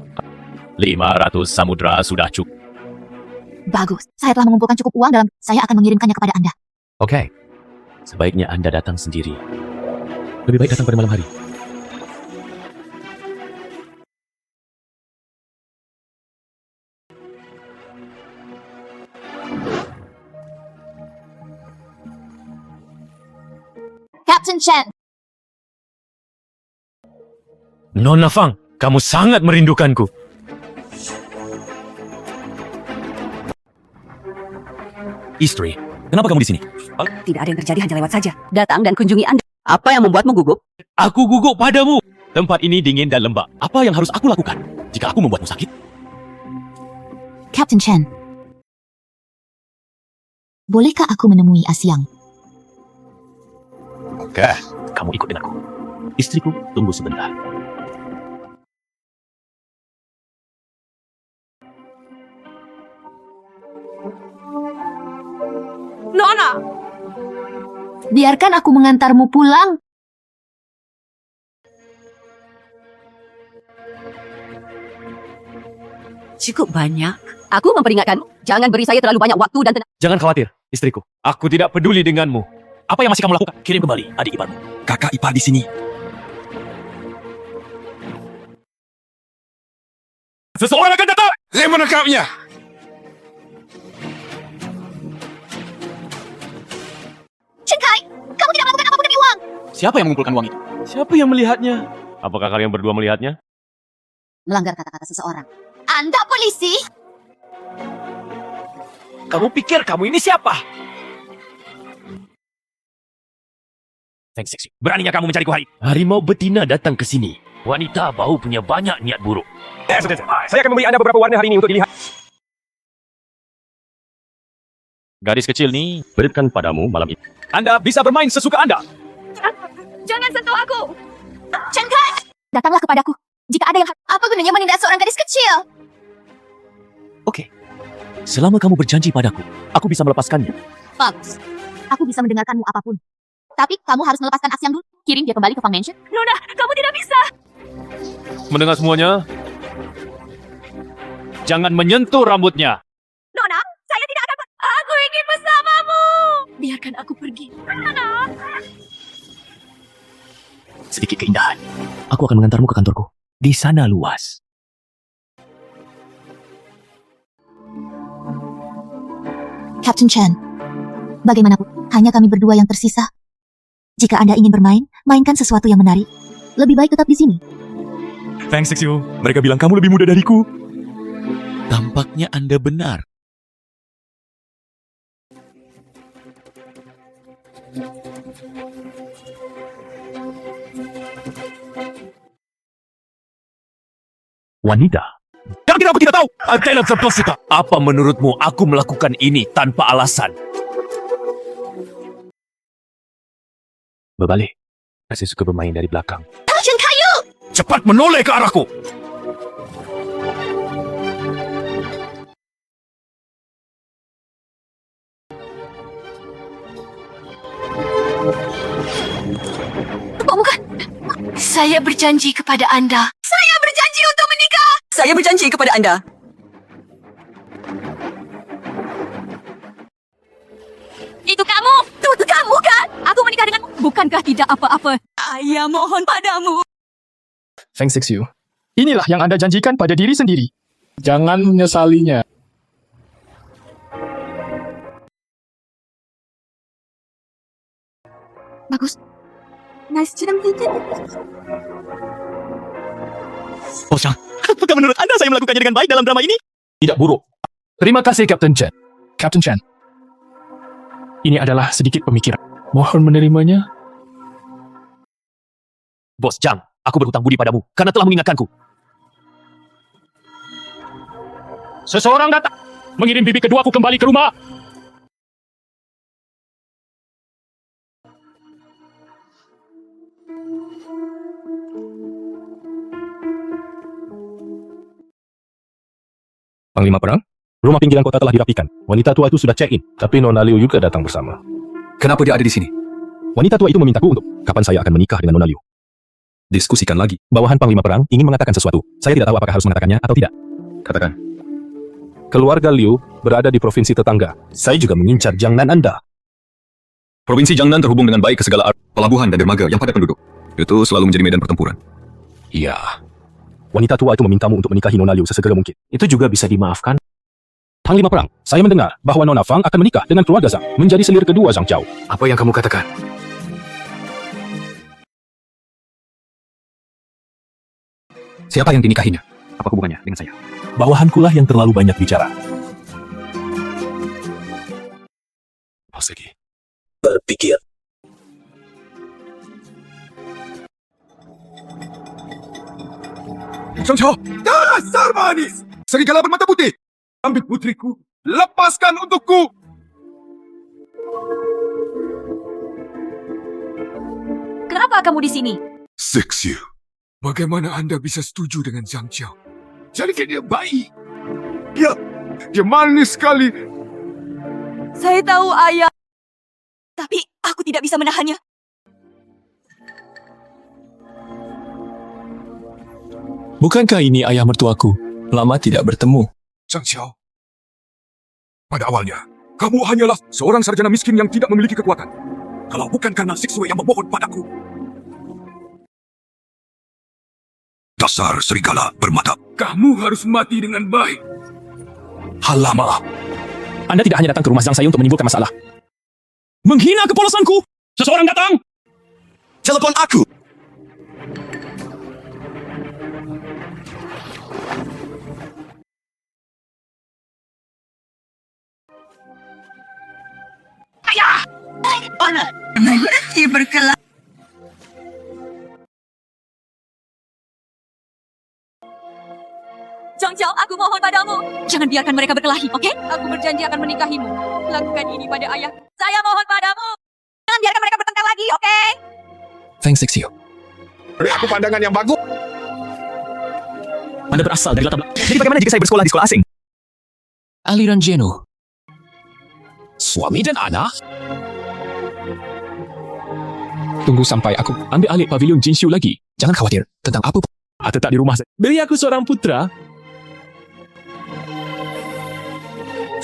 500 samudra sudah cukup. Bagus. Saya telah mengumpulkan cukup uang dalam... Saya akan mengirimkannya kepada Anda. Oke. Sebaiknya Anda datang sendiri. Lebih baik datang pada malam hari. Captain Chen, Nona Fang, kamu sangat merindukanku. Istri, kenapa kamu di sini? Tidak ada yang terjadi, hanya lewat saja. Datang dan kunjungi Anda. Apa yang membuatmu gugup? Aku gugup padamu. Tempat ini dingin dan lembab. Apa yang harus aku lakukan jika aku membuatmu sakit? Captain Chen. Bolehkah aku menemui Asyang? Oke, kamu ikut denganku. Istriku, tunggu sebentar. Nona, Biarkan aku mengantarmu pulang. cukup banyak. Aku memperingatkan, jangan beri saya terlalu banyak waktu dan tenaga. Jangan khawatir, istriku. Aku tidak peduli denganmu. Apa yang masih kamu lakukan? Kirim kembali adik iparmu. Kakak ipar di sini. Seseorang akan datang. Saya menangkapnya. Chen Kai, kamu tidak melakukan apapun demi uang. Siapa yang mengumpulkan uang itu? Siapa yang melihatnya? Apakah kalian berdua melihatnya? Melanggar kata-kata seseorang. Anda polisi? Kamu pikir kamu ini siapa? Feng Sixu, beraninya kamu mencariku hari? Harimau betina datang ke sini. Wanita bau punya banyak niat buruk. Saya akan memberi Anda beberapa warna hari ini untuk dilihat. Gadis kecil nih, berikan padamu malam ini. Anda bisa bermain sesuka Anda. Jangan sentuh aku. Chen Kai, datanglah kepadaku. Jika ada yang apa gunanya menindak seorang gadis kecil? Oke. Selama kamu berjanji padaku, aku bisa melepaskannya. Bagus. Aku bisa mendengarkanmu apapun. Tapi kamu harus melepaskan Axiang dulu. Kirim dia kembali ke Fang Mansion. Nona, kamu tidak bisa. Mendengar semuanya? Jangan menyentuh rambutnya. Nona, saya tidak akan. Aku ingin bersamamu. Biarkan aku pergi. Nona. Sedikit keindahan. Aku akan mengantarmu ke kantorku. Di sana luas. Captain Chen, bagaimanapun, hanya kami berdua yang tersisa. Jika Anda ingin bermain, mainkan sesuatu yang menarik. Lebih baik tetap di sini. Feng Sixu, mereka bilang kamu lebih muda dariku. Tampaknya Anda benar. Wanita. Yakin aku tidak tahu. Antena terposita. Apa menurutmu aku melakukan ini tanpa alasan? Berbalik. Saya suka bermain dari belakang. Chen Kai, Cepat menoleh ke arahku. bukan. Saya berjanji kepada Anda. Saya berjanji untuk menikah. Saya berjanji kepada Anda. Itu kamu. Itu kamu kan? Aku menikah denganmu. Bukankah tidak apa-apa? Saya mohon padamu. Feng Sixu, inilah yang Anda janjikan pada diri sendiri. Jangan menyesalinya. Bagus. Nice jam itu. Oh, Shang, apakah menurut Anda saya melakukannya dengan baik dalam drama ini? Tidak buruk. Terima kasih, Captain Chen. Captain Chen, ini adalah sedikit pemikiran. Mohon menerimanya. Bos Zhang, aku berhutang budi padamu karena telah mengingatkanku. Seseorang datang mengirim bibi keduaku kembali ke rumah. Panglima Perang, rumah pinggiran kota telah dirapikan. Wanita tua itu sudah check-in, tapi Nona Liu juga datang bersama. Kenapa dia ada di sini? Wanita tua itu memintaku untuk kapan saya akan menikah dengan Nona Liu. Diskusikan lagi. Bawahan Panglima Perang ingin mengatakan sesuatu. Saya tidak tahu apakah harus mengatakannya atau tidak. Katakan. Keluarga Liu berada di provinsi tetangga. Saya juga mengincar Jiangnan Anda. Provinsi Jiangnan terhubung dengan baik ke segala arah pelabuhan dan dermaga yang padat penduduk. Itu selalu menjadi medan pertempuran. Iya. Wanita tua itu memintamu untuk menikahi Nona Liu sesegera mungkin. Itu juga bisa dimaafkan. Panglima Perang, saya mendengar bahwa Nona Fang akan menikah dengan keluarga Zhang, menjadi selir kedua Zhang Chao. Apa yang kamu katakan? Siapa yang dinikahinya? Apa hubungannya dengan saya? Bawahankulah yang terlalu banyak bicara. Persegi. Berpikir. Zhang Chao, dasar manis! Serigala bermata putih! Ambil putriku, lepaskan untukku! apa kamu di sini? Seksiu. Bagaimana anda bisa setuju dengan Zhang Qiao? Jadikan dia baik. Ya, dia manis sekali. Saya tahu, Ayah. Tapi aku tidak bisa menahannya. Bukankah ini ayah mertuaku? Lama tidak bertemu. Zhang Qiao. Pada awalnya, kamu hanyalah seorang sarjana miskin yang tidak memiliki kekuatan. Kalau bukan karena Siksue yang memohon padaku. Dasar serigala bermata. Kamu harus mati dengan baik. Halamak. Anda tidak hanya datang ke rumah Zhang saya untuk menimbulkan masalah. Menghina kepolosanku. Seseorang datang. Telepon aku. Zhang Qiao, aku mohon padamu. Jangan biarkan mereka berkelahi, oke? Aku berjanji akan menikahimu. Lakukan ini pada ayah. Saya mohon padamu. Jangan biarkan mereka bertengkar lagi, oke? Thanks, Sexiu. Beri aku pandangan yang bagus. Anda berasal dari latar belakang. Jadi bagaimana jika saya bersekolah di sekolah asing? Aliran Jeno. Suami dan anak? Tunggu sampai aku ambil alih pavilion Jinshu lagi. Jangan khawatir tentang apa pun. Tetap di rumah saya. Beri aku seorang putra.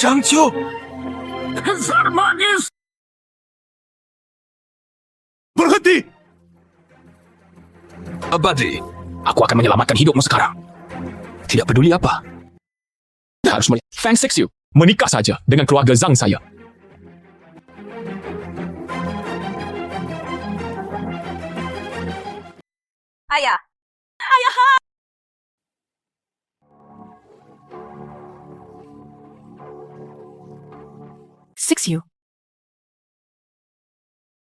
Zhang Qiao. Berhenti. Abadi. Aku akan menyelamatkan hidupmu sekarang. Tidak peduli apa. Harus melihat Fang Sexiu menikah saja dengan keluarga Zhang saya. Ayah. Ayah. Siksyu.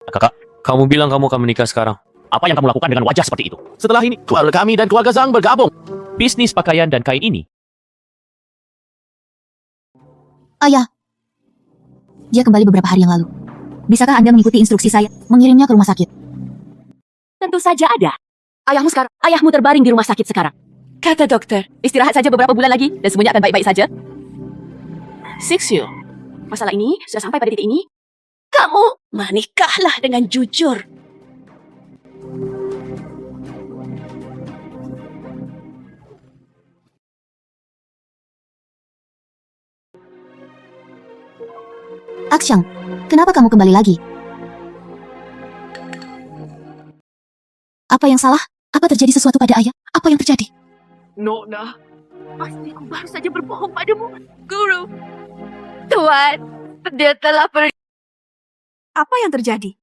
Kakak, kamu bilang kamu akan menikah sekarang. Apa yang kamu lakukan dengan wajah seperti itu? Setelah ini, keluarga kami dan keluarga Zhang bergabung. Bisnis pakaian dan kain ini. Ayah. Dia kembali beberapa hari yang lalu. Bisakah Anda mengikuti instruksi saya, mengirimnya ke rumah sakit? Tentu saja ada. Ayahmu terbaring di rumah sakit sekarang. Kata dokter, istirahat saja beberapa bulan lagi dan semuanya akan baik-baik saja. Siksyu. Masalah ini sudah sampai pada titik ini. Kamu menikahlah dengan jujur. Aksyang, kenapa kamu kembali lagi? Apa yang salah? Apa terjadi sesuatu pada ayah? Apa yang terjadi? Nona, pastiku baru saja berbohong padamu. Guru, Tuan, dia telah pergi. Apa yang terjadi?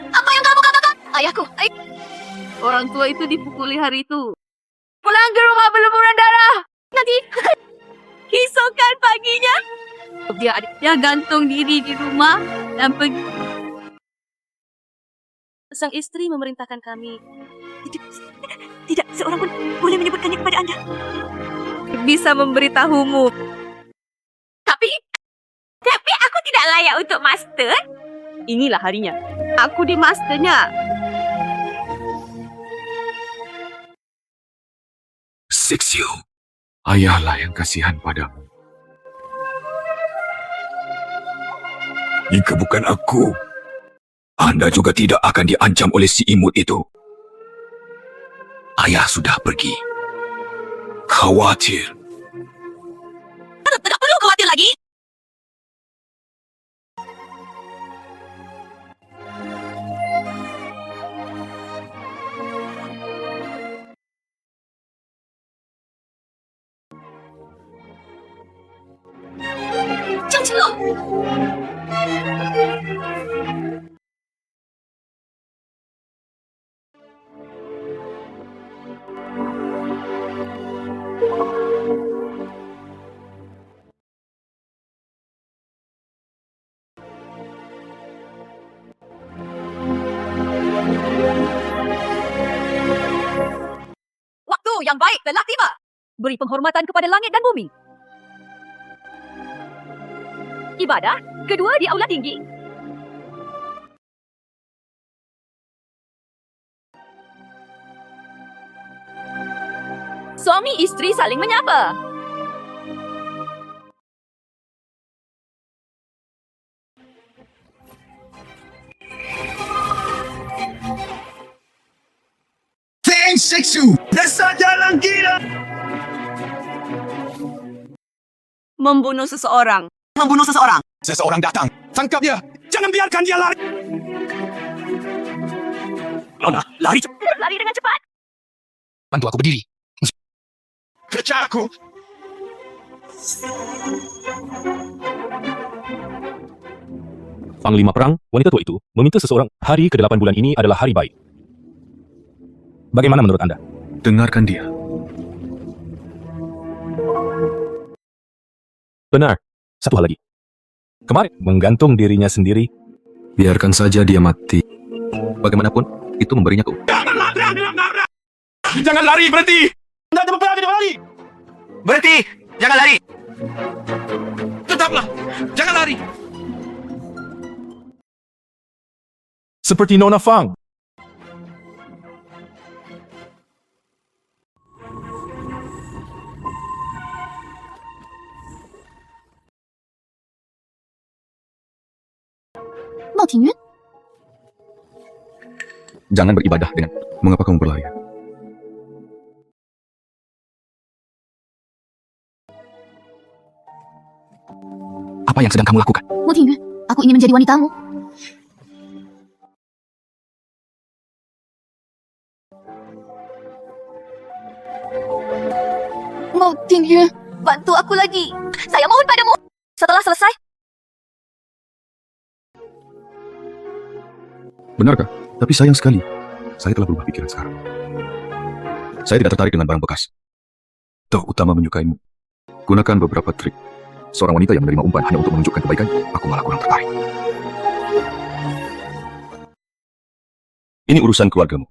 Apa yang kamu katakan? Ayahku, orang tua itu dipukuli hari itu. Pulang ke rumah berlumuran darah. Nanti keesokan paginya, dia gantung diri di rumah dan pergi. Sang istri memerintahkan kami. Tidak seorang pun boleh menyebutkannya kepada Anda. Bisa memberitahumu. Tapi aku tidak layak untuk master. Inilah harinya. Aku di masternya. Seksiu. Ayahlah yang kasihan padamu. Jika bukan aku, Anda juga tidak akan diancam oleh si imut itu. Ayah sudah pergi. Khawatir. Tidak perlu khawatir lagi. Zhang Qiao. Waktu yang baik telah tiba. Beri penghormatan kepada langit dan bumi. Ibadah kedua di aula tinggi. Suami istri saling menyapa. Thanks, Seksu! Dasar jalan gila! Membunuh seseorang. Seseorang datang. Tangkap dia. Jangan biarkan dia lari. Lona, lari cepat. Lari dengan cepat. Bantu aku berdiri. Kejar aku. Panglima perang, wanita tua itu meminta seseorang, hari ke-8 bulan ini adalah hari baik. Bagaimana menurut Anda? Dengarkan dia. Benar. Satu hal lagi. Kemarin menggantung dirinya sendiri. Biarkan saja dia mati. Bagaimanapun, itu memberinya ke Jangan lari, berhenti. Anda jangan lari. Berhenti. Jangan lari. Tetaplah. Jangan lari. Seperti Nona Fang. Mau Tingyun? Jangan beribadah dengan mengapa kamu berlari. Apa yang sedang kamu lakukan? Mau Tingyun, aku ingin menjadi wanitamu. Mau Tingyun, bantu aku lagi. Saya mohon padamu. Setelah selesai, Benarkah? Tapi sayang sekali. Saya telah berubah pikiran sekarang. Saya tidak tertarik dengan barang bekas. Toh utama menyukaimu. Gunakan beberapa trik. Seorang wanita yang menerima umpan hanya untuk menunjukkan kebaikan, aku malah kurang tertarik. Ini urusan keluargamu.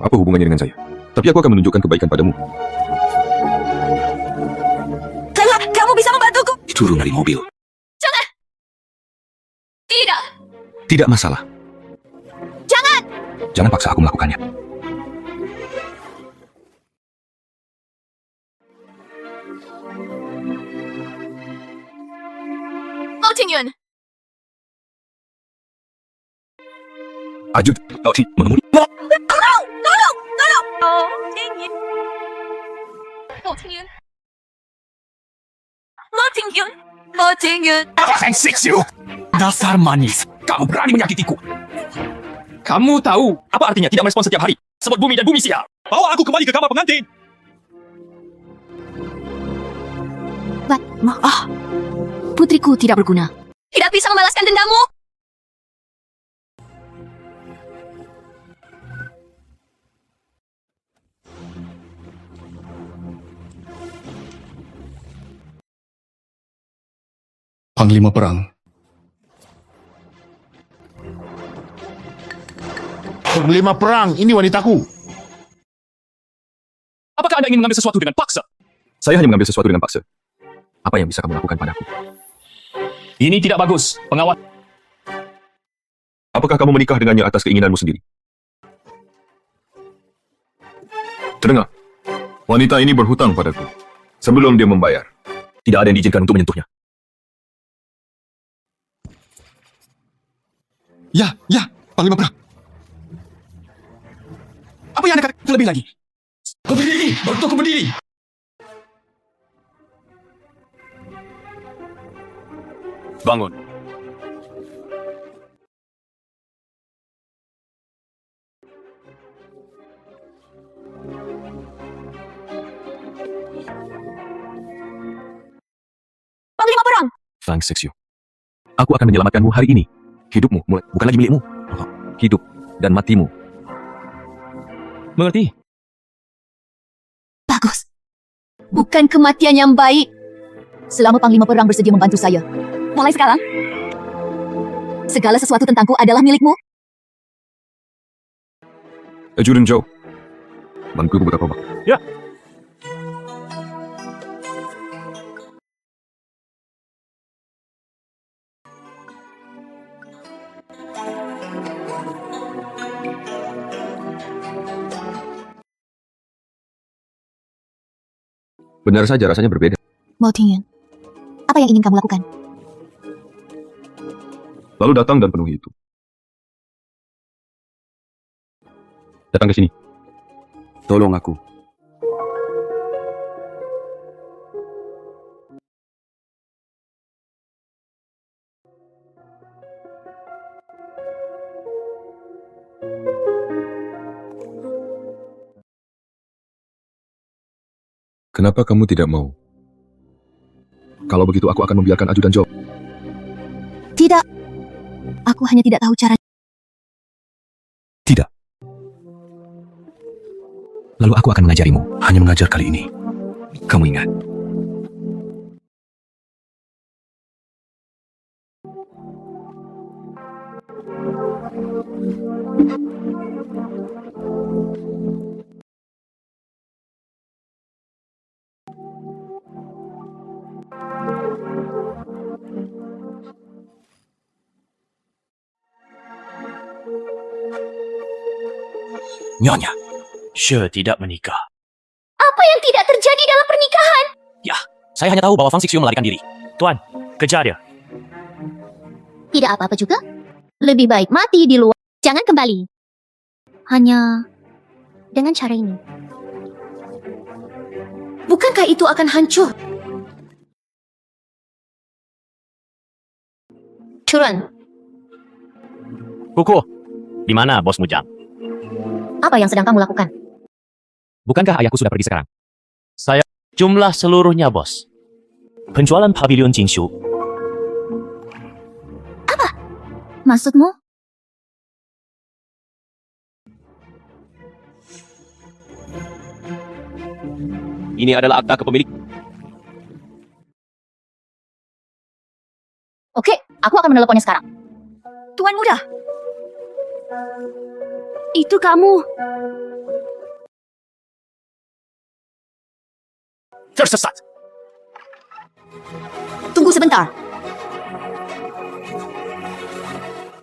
Apa hubungannya dengan saya? Tapi aku akan menunjukkan kebaikan padamu. Kamu bisa membantuku. Turun dari mobil. tidak. Tidak masalah. Jangan paksa aku melakukannya. Mau Tingyun, Ajud, kau mengemudi. Oh, Tingyun. Mau Tingyun. Mau Tingyun. Thanks, Seksu. Dasar manis. Kamu berani menyakitiku. Kamu tahu apa artinya tidak merespon setiap hari? Sebut bumi dan bumi sial. Bawa aku kembali ke kamar pengantin. Putriku tidak berguna. Tidak bisa membalaskan dendammu. Panglima perang. Panglima perang, ini wanitaku. Apakah Anda ingin mengambil sesuatu dengan paksa? Saya hanya mengambil sesuatu dengan paksa. Apa yang bisa kamu lakukan padaku? Ini tidak bagus. Pengawal. Apakah kamu menikah dengannya atas keinginanmu sendiri? Terdengar, wanita ini berhutang padaku. Sebelum dia membayar, tidak ada yang diizinkan untuk menyentuhnya. Ya, Panglima perang. Apa yang Anda katakan lebih lagi? Berdiri, bantu aku berdiri. Bangun. Panglima perang. Thanks, Seksu. Aku akan menyelamatkanmu hari ini. Hidupmu bukan lagi milikmu. Hidup dan matimu. Mengerti? Bagus. Bukan kematian yang baik. Selama Panglima perang bersedia membantu saya. Mulai sekarang, segala sesuatu tentangku adalah milikmu. Ajudan Joe. Bantu beberapa waktu. Ya. Benar saja rasanya berbeda. Mau Tingyan, apa yang ingin kamu lakukan? Lalu datang dan penuhi itu. Datang ke sini. Tolong aku. Kenapa kamu tidak mau? Kalau begitu aku akan membiarkan Aju dan Jo. Tidak. Aku hanya tidak tahu cara. Tidak. Lalu aku akan mengajarimu. Hanya mengajar kali ini. Kamu ingat. Nyonya, She tidak menikah. Apa yang tidak terjadi dalam pernikahan? Ya, saya hanya tahu bahwa Fang Xixiu melarikan diri. Tuan, kejar dia. Tidak apa-apa juga. Lebih baik mati di luar. Jangan kembali. Hanya dengan cara ini. Bukankah itu akan hancur? Turun. Kuku, di mana bos Mujang? Apa yang sedang kamu lakukan? Bukankah ayahku sudah pergi sekarang? Saya jumlah seluruhnya, bos. Penjualan pavilion Jinshu. Maksudmu? Ini adalah akta kepemilikan. Oke, aku akan meneleponnya sekarang. Tuan muda. Itu kamu. Tersesat. Tunggu sebentar.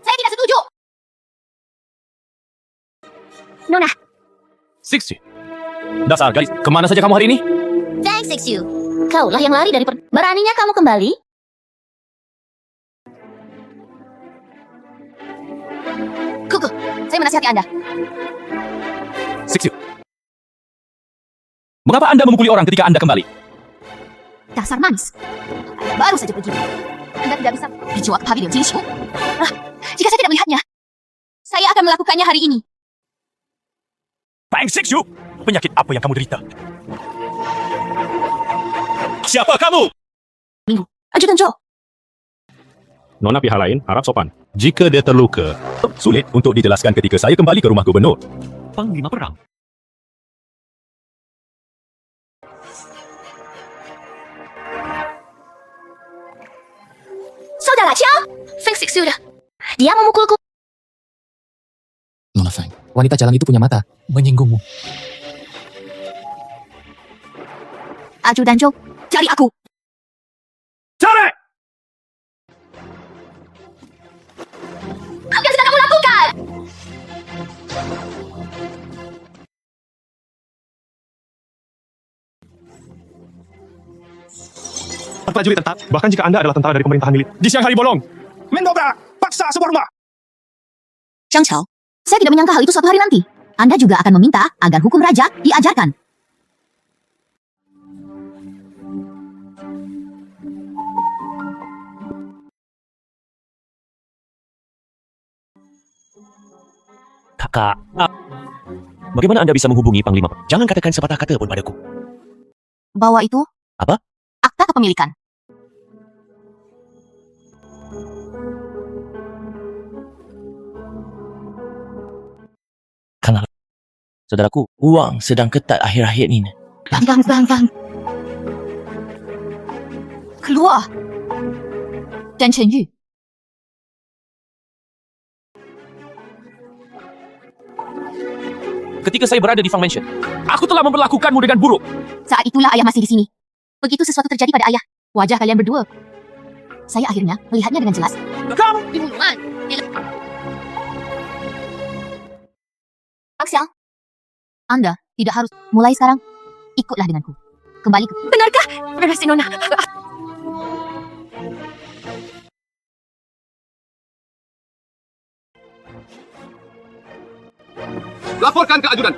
Saya tidak setuju. Nona, Sixty. Dasar gadis, kemana saja kamu hari ini? thanks you. Kaulah yang lari dari beraninya kamu kembali? Kuku, saya menasihati Anda. Sixty. Mengapa Anda memukuli orang ketika Anda kembali? Dasar manis. Anda baru saja pergi. Anda tidak bisa dijual ke pavilion Jinshu. Jika saya tidak melihatnya, saya akan melakukannya hari ini. Fang Xixiu, penyakit apa yang kamu derita? Siapa kamu? Minggu, Ajudan Jo. Nona pihak lain harap sopan. Jika dia terluka, sulit untuk dijelaskan ketika saya kembali ke rumah gubernur. Panglima perang. Saudara Xiao, Feng Xixiu dah. Dia memukulku. Nona Fang, wanita jalan itu punya mata. Menyinggungmu. Ajudan Jo, cari aku. Cari! Apa yang sedang kamu lakukan? Prajurit tentara, bahkan jika Anda adalah tentara dari pemerintahan milik. Di siang hari bolong, mendobrak, paksa sebuah rumah. Zhang Chao, saya tidak menyangka hal itu suatu hari nanti. Anda juga akan meminta agar hukum raja diajarkan. Kakak, bagaimana Anda bisa menghubungi Panglima? Jangan katakan sepatah kata pun padaku. Bawa itu. Apa? Akta kepemilikan. Karena saudaraku, uang sedang ketat akhir-akhir ini. Bang. Keluar. Dan Chen Yu. Ketika saya berada di Fang Mansion, aku telah memperlakukanmu dengan buruk. Saat itulah ayah masih di sini. Begitu sesuatu terjadi pada ayah, wajah kalian berdua. Saya akhirnya melihatnya dengan jelas. Kamu! Xiang, Anda tidak harus mulai sekarang. Ikutlah denganku. kembali ke... Benarkah? Resi Nona. Laporkan ke ajudan.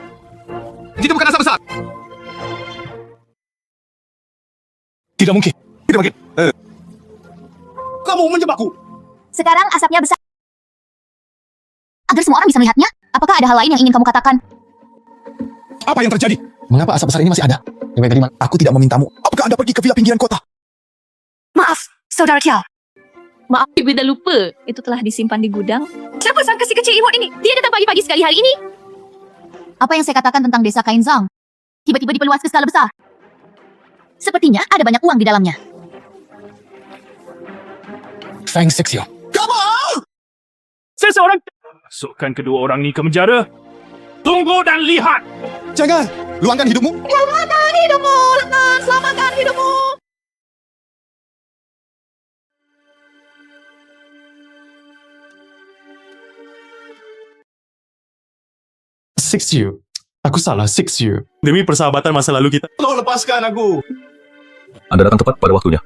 Itu bukan asap besar. Tidak mungkin. Tidak mungkin. Kamu menjebakku. Sekarang asapnya besar. Agar semua orang bisa melihatnya, apakah ada hal lain yang ingin kamu katakan? Apa yang terjadi? Mengapa asap besar ini masih ada? Dewi Geriman, aku tidak memintamu. Apakah Anda pergi ke villa pinggiran kota? Maaf, Saudara Kial. Maaf, Ibu dah lupa. Itu telah disimpan di gudang. Siapa sangka si kecil imut ini? Dia datang pagi-pagi sekali hari ini. Apa yang saya katakan tentang desa Kainzang? Tiba-tiba diperluas ke skala besar. Sepertinya ada banyak uang di dalamnya. Feng Sixio. Seseorang masukkan kedua orang ni ke penjara. Tunggu dan lihat. Jangan. Luangkan hidupmu. Selamatkan hidupmu, Letnan! Selamatkan hidupmu! Sixio. Aku salah, Sixio. Demi persahabatan masa lalu kita. Tolong lepaskan aku. Anda datang tepat pada waktunya.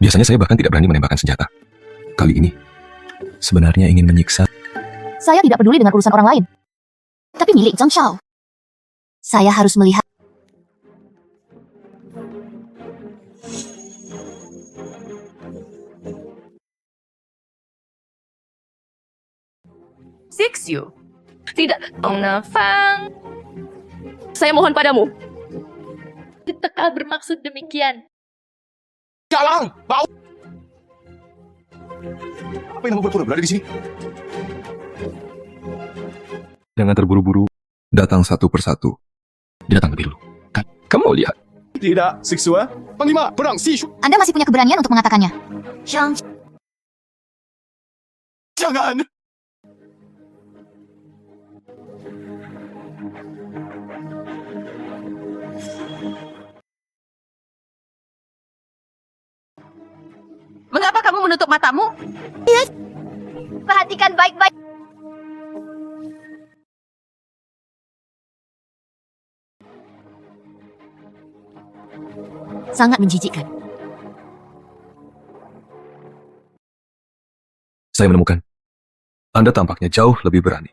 Biasanya saya bahkan tidak berani menembakkan senjata. Kali ini, sebenarnya ingin menyiksa. Saya tidak peduli dengan urusan orang lain. Tapi milik Zhang Xiao. Saya harus melihat. Sixio. Tidak, Nona Fang. Saya mohon padamu. Tekal bermaksud demikian. Jalan. Bau. Apa yang kamu berpura berada di sini? Jangan terburu-buru. Datang satu persatu. Datang lebih dulu. Kan, kamu lihat. Tidak, Sixio. Panglima, perang, Sishu. Anda masih punya keberanian untuk mengatakannya. Jangan. Mengapa kamu menutup matamu? Perhatikan baik-baik. Sangat menjijikkan. Saya menemukan. Anda tampaknya jauh lebih berani.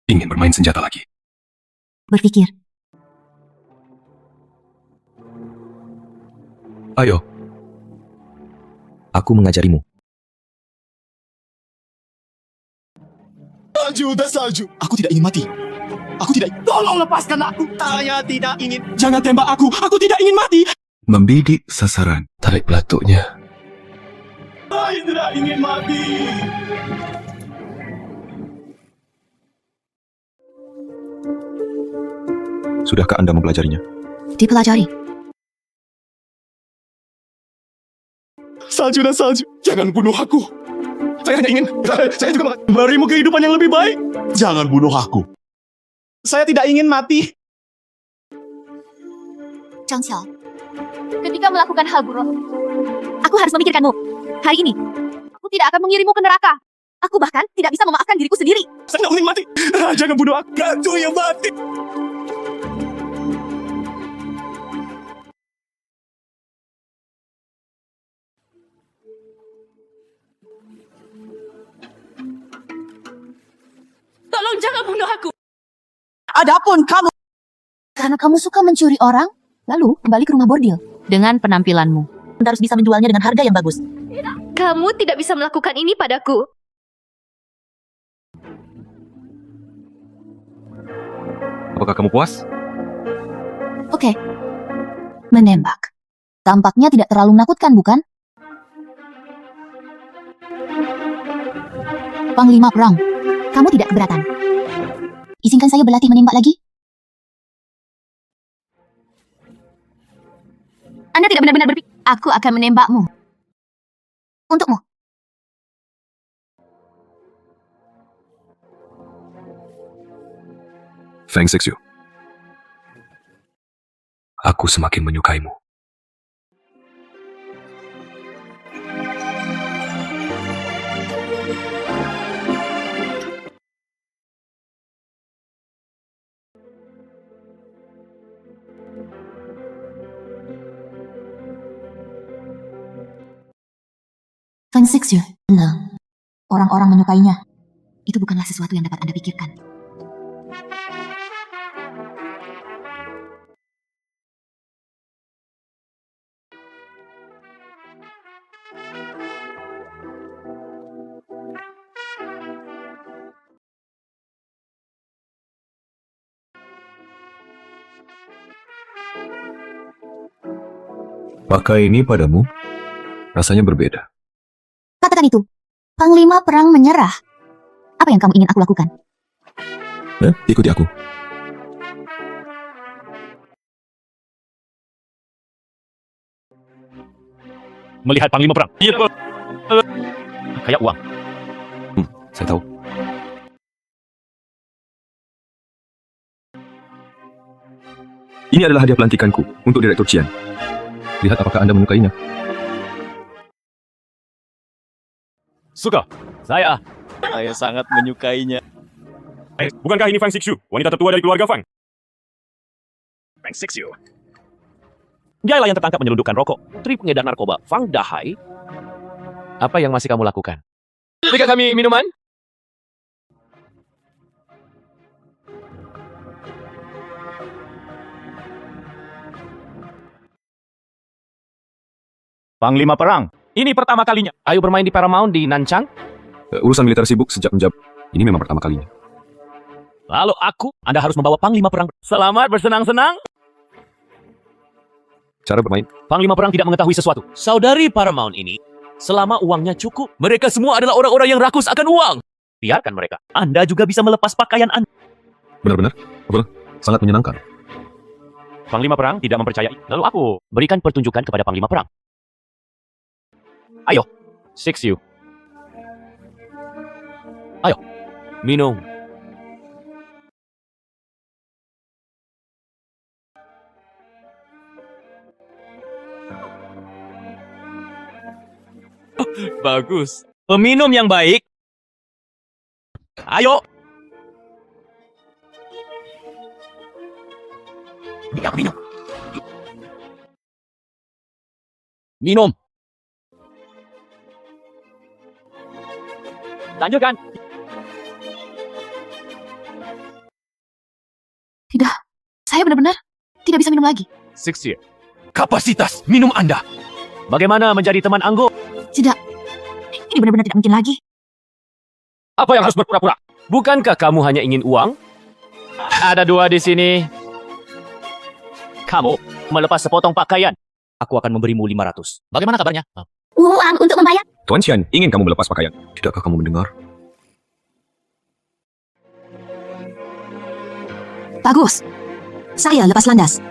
Ingin bermain senjata lagi. Berpikir. Ayo. Aku mengajarimu. Salju dan salju. Aku tidak ingin mati. Aku tidak. Tolong lepaskan aku. Saya tidak ingin. Jangan tembak aku. Aku tidak ingin mati. Membidik sasaran. Tarik pelatuknya. Saya tidak ingin mati. Sudahkah Anda mempelajarinya? Dipelajari. Salju dan salju. Jangan bunuh aku. Saya hanya ingin. Saya juga memberimu kehidupan yang lebih baik. Jangan bunuh aku. Saya tidak ingin mati. Zhang Xiao, ketika melakukan hal buruk, aku harus memikirkanmu. Hari ini, aku tidak akan mengirimmu ke neraka. Aku bahkan tidak bisa memaafkan diriku sendiri. Saya tidak ingin mati. Jangan bunuh aku. Ratu yang mati. Tolong jangan bunuh aku. Adapun kamu, karena kamu suka mencuri orang, lalu kembali ke rumah bordil dengan penampilanmu. Anda harus bisa menjualnya dengan harga yang bagus. Kamu tidak bisa melakukan ini padaku. Apakah kamu puas? Oke. Menembak. Tampaknya tidak terlalu menakutkan, bukan? Panglima perang, kamu tidak keberatan. Izinkan saya berlatih menembak lagi? Anda tidak benar-benar berpikir. Aku akan menembakmu. Untukmu. Feng Sixio. Aku semakin menyukaimu. Feng Sixu, tenang. Orang-orang menyukainya. Itu bukanlah sesuatu yang dapat Anda pikirkan. Pakai ini padamu, rasanya berbeda. Katakan itu. Panglima perang menyerah. Apa yang kamu ingin aku lakukan? Ikuti aku. Melihat Panglima Perang. Kayak uang. Saya tahu. Ini adalah hadiah pelantikanku untuk Direktur Qian. Lihat apakah Anda menyukainya. Suka. Saya. Saya sangat menyukainya. Bukankah ini Fang Sixu, wanita tertua dari keluarga Fang? Fang Sixu. Dialah yang tertangkap menyelundupkan rokok. Putri pengedar narkoba, Fang Dahai. Apa yang masih kamu lakukan? Berikan kami minuman. Panglima Perang. Ini pertama kalinya. Ayo bermain di Paramount di Nanchang. Urusan militer sibuk sejak menjabat. Ini memang pertama kalinya. Lalu Anda harus membawa Panglima Perang. Selamat bersenang-senang. Cara bermain. Panglima Perang tidak mengetahui sesuatu. Saudari Paramount ini, selama uangnya cukup, mereka semua adalah orang-orang yang rakus akan uang. Biarkan mereka. Anda juga bisa melepas pakaian Anda. Benar-benar? Apa? Sangat menyenangkan. Panglima Perang tidak mempercayai. Lalu aku berikan pertunjukan kepada Panglima Perang. Ayo, Sixu. Ayo, minum. Bagus. Peminum yang baik. Ayo. Minum. Minum. Lanjutkan. Tidak. Saya benar-benar tidak bisa minum lagi. Sixu. Kapasitas minum Anda. Bagaimana menjadi teman Anggo? Tidak. Ini benar-benar tidak mungkin lagi. Apa yang harus berpura-pura? Bukankah kamu hanya ingin uang? Ada dua di sini. Kamu melepas sepotong pakaian. Aku akan memberimu 500. Bagaimana kabarnya? Uang untuk membayar. Tuan Qian ingin kamu melepas pakaian. Tidakkah kamu mendengar? Bagus. Saya lepas landas.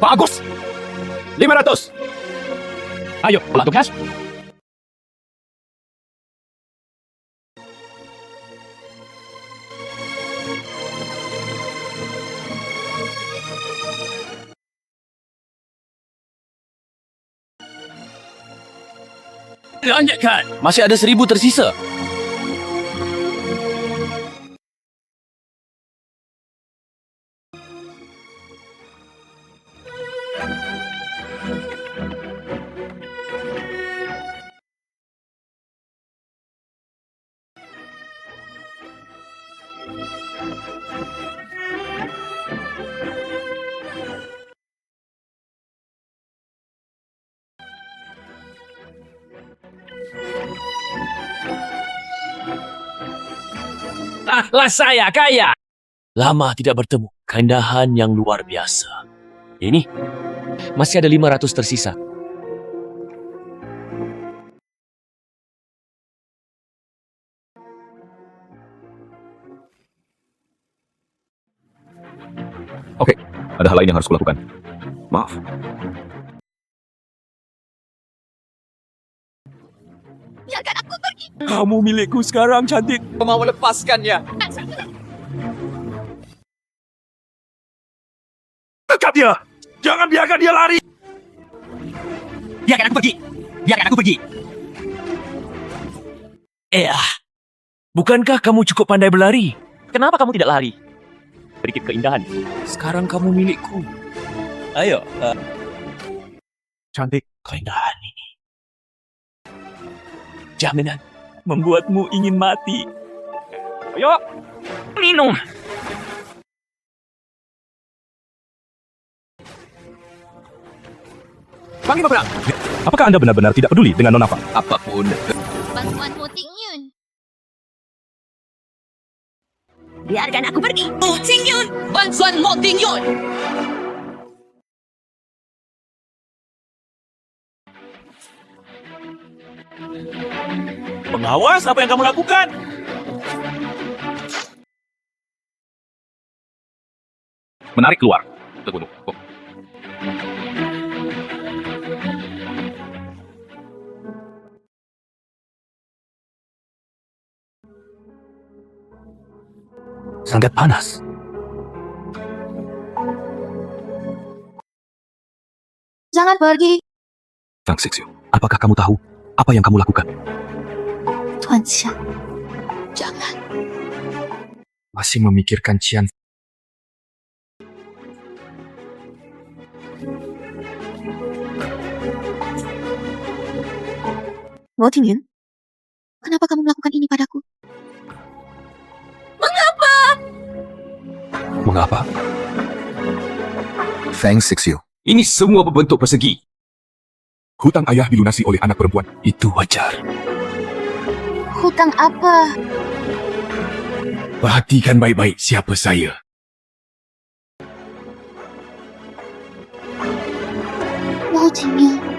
Bagus. 500. Ayo, pulang tugas. Lanjutkan. Masih ada 1000 tersisa. Lah saya kaya. Lama tidak bertemu. Keindahan yang luar biasa. Ini masih ada 500 tersisa. Oke, ada hal lain yang harus kulakukan. Maaf. Biarkan aku pergi. Kamu milikku sekarang, cantik. Aku mau melepaskannya. Dekat dia! Jangan biarkan dia lari! Biarkan aku pergi. Biarkan aku pergi. Bukankah kamu cukup pandai berlari? Kenapa kamu tidak lari? Sedikit keindahan. Sekarang kamu milikku. Ayo. Cantik. Keindahan ini. Jaminan membuatmu ingin mati. Ayo. Minum. Panglima Perang. Apakah Anda benar-benar tidak peduli dengan Nona Fang? Apapun. Bantuan Mo Tingyun. Biarkan aku pergi. Mo Tingyun. Bantuan Mo Tingyun. Pengawas, apa yang kamu lakukan? Menarik keluar. Terbunuh. Oh. Sangat panas. Jangan pergi, Fang Xixiu, apakah kamu tahu apa yang kamu lakukan? Tuan Xia. Jangan. Masih memikirkan Cian. Mo Tingyun, kenapa kamu melakukan ini padaku? Mengapa? Fang Xixiu, ini semua berbentuk persegi. Hutang ayah dilunasi oleh anak perempuan. Itu wajar. Hutang apa? Perhatikan baik-baik siapa saya. Mo Tingyun.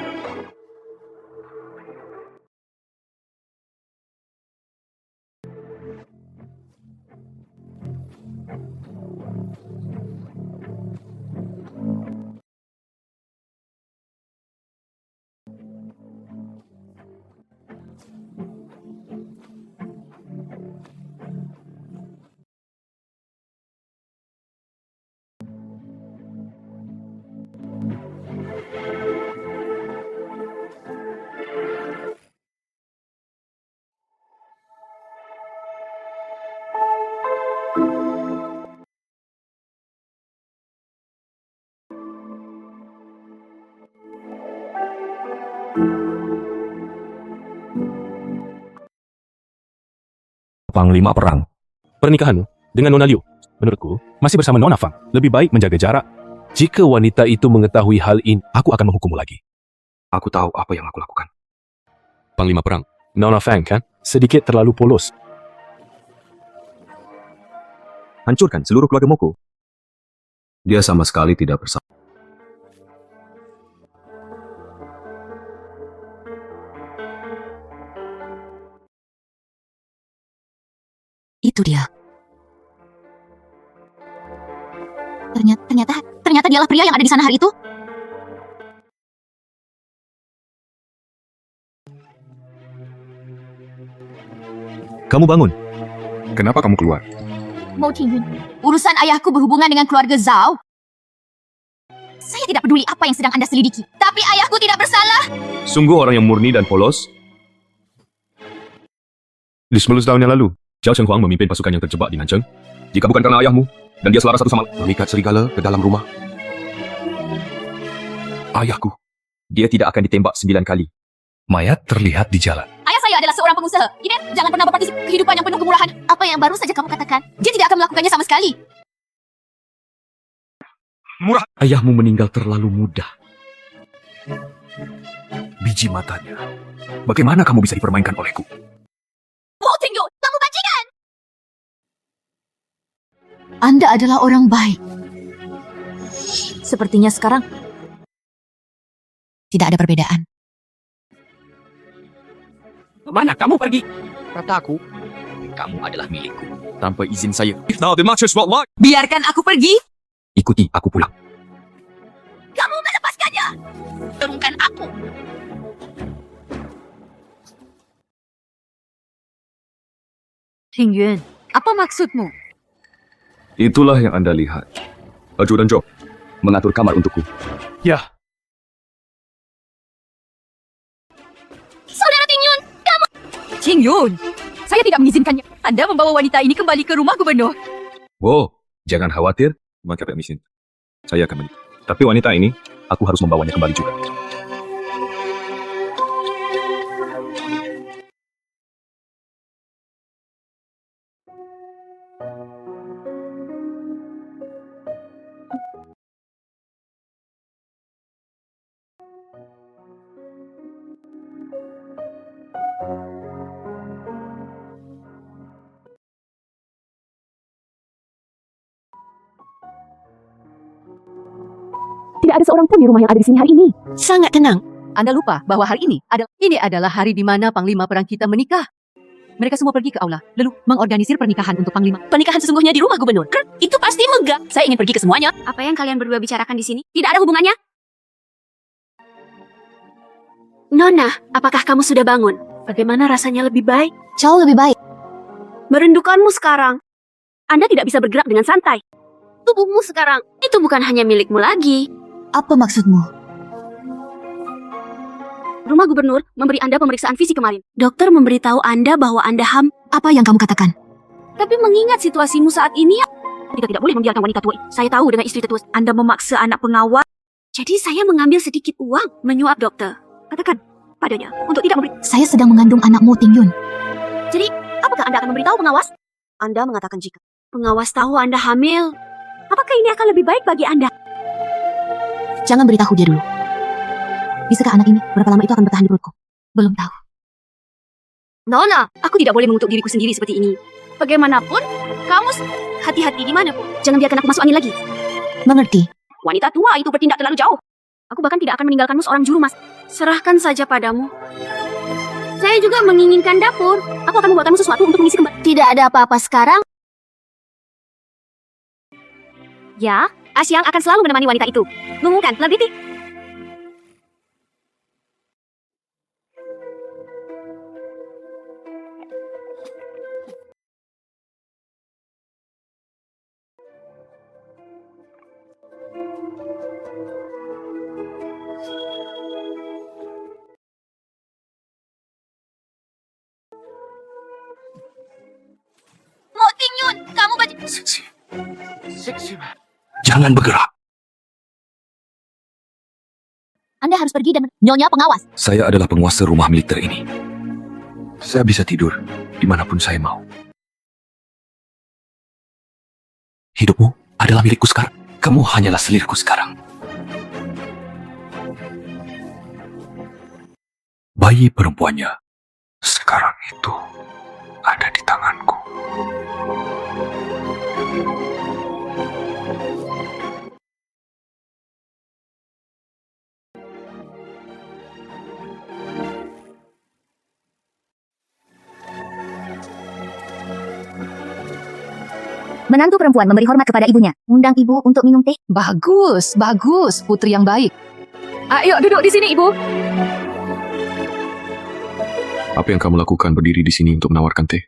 Panglima Perang. Pernikahanmu dengan Nona Liu, menurutku, masih bersama Nona Fang. Lebih baik menjaga jarak. Jika wanita itu mengetahui hal ini, Aku akan menghukummu lagi. Aku tahu apa yang aku lakukan. Panglima Perang. Nona Fang kan sedikit terlalu polos. Hancurkan seluruh keluarga Moko. Dia sama sekali tidak bersalah. Itu dia. Ternyata dialah pria yang ada di sana hari itu. Kamu bangun. Kenapa kamu keluar? Mo Tingyun, urusan ayahku berhubungan dengan keluarga Zhao. Saya tidak peduli apa yang sedang Anda selidiki, tapi ayahku tidak bersalah. Sungguh orang yang murni dan polos. Di 10 tahun yang lalu, Zhao Chenghuang memimpin pasukan yang terjebak di Nancheng. Jika bukan karena ayahmu, dan dia selaras satu sama lain, memikat serigala ke dalam rumah. Ayahku. Dia tidak akan ditembak 9 kali. Mayat terlihat di jalan. Ayah saya adalah seorang pengusaha. Ines, jangan pernah berpartisipasi kehidupan yang penuh kemurahan. Apa yang baru saja kamu katakan? Dia tidak akan melakukannya sama sekali. Murah. Ayahmu meninggal terlalu mudah. Biji matanya. Bagaimana kamu bisa dipermainkan olehku? Mo Tingyun, kamu bajingan! Anda adalah orang baik. Sepertinya sekarang tidak ada perbedaan. Kemana kamu pergi? Kataku, kamu adalah milikku. Tanpa izin saya. Now the matches will lie. Biarkan aku pergi. Ikuti aku pulang. Kamu melepaskannya! Turunkan aku! Tingyun, apa maksudmu? Itulah yang Anda lihat. Ajudan Zhou mengatur kamar untukku. Ya, Saudara Tingyun, Tingyun, Saya tidak mengizinkannya. Anda membawa wanita ini kembali ke rumah gubernur. Wow, jangan khawatir, maka permisi. Saya akan menikah. Tapi wanita ini, aku harus membawanya kembali juga. Tidak ada seorang pun di rumah yang ada di sini hari ini. Sangat tenang. Anda lupa bahwa hari ini adalah hari di mana Panglima Perang kita menikah. Mereka semua pergi ke aula, lalu mengorganisir pernikahan untuk Panglima. Pernikahan sesungguhnya di rumah gubernur. Itu pasti megah. Saya ingin pergi ke semuanya. Apa yang kalian berdua bicarakan di sini? Tidak ada hubungannya. Nona, apakah kamu sudah bangun? Bagaimana rasanya lebih baik? Jauh lebih baik. Merindukanmu sekarang. Anda tidak bisa bergerak dengan santai. Tubuhmu sekarang, itu bukan hanya milikmu lagi. Apa maksudmu? Rumah gubernur memberi Anda pemeriksaan fisik kemarin. Dokter memberitahu Anda bahwa Anda Apa yang kamu katakan? Tapi mengingat situasimu saat ini, kita tidak boleh membiarkan wanita tua. Saya tahu dengan istri tetua Anda memaksa anak pengawal. Jadi saya mengambil sedikit uang menyuap dokter. Katakan padanya untuk tidak memberi. Saya sedang mengandung anakmu, Ting Yun. Jadi, apakah Anda akan memberitahu pengawas? Anda mengatakan jika pengawas tahu Anda hamil, apakah ini akan lebih baik bagi Anda? Jangan beritahu dia dulu. Bisakah anak ini berapa lama itu akan bertahan di perutku? Belum tahu. Nona, aku tidak boleh mengutuk diriku sendiri seperti ini. Bagaimanapun, kamu hati-hati dimanapun. Jangan biarkan aku masuk angin lagi. Mengerti? Wanita tua itu bertindak terlalu jauh. Aku bahkan tidak akan meninggalkanmu seorang juru mas. Serahkan saja padamu. Saya juga menginginkan dapur. Aku akan membuatkanmu sesuatu untuk mengisi kembali. Tidak ada apa-apa sekarang. Ya, Asyang akan selalu menemani wanita itu. Ngomongkan, Labiti. Mo Ting Yun, kamu baca. Jangan bergerak. Anda harus pergi dan Nyonya pengawas. Saya adalah penguasa rumah militer ini. Saya bisa tidur dimanapun saya mau. Hidupmu adalah milikku sekarang. Kamu hanyalah selirku sekarang. Bayi perempuannya sekarang itu ada di tanganku. Menantu perempuan memberi hormat kepada ibunya. Undang ibu untuk minum teh. Bagus, bagus. Putri yang baik. Ayo duduk di sini, Ibu. Apa yang kamu lakukan berdiri di sini untuk menawarkan teh?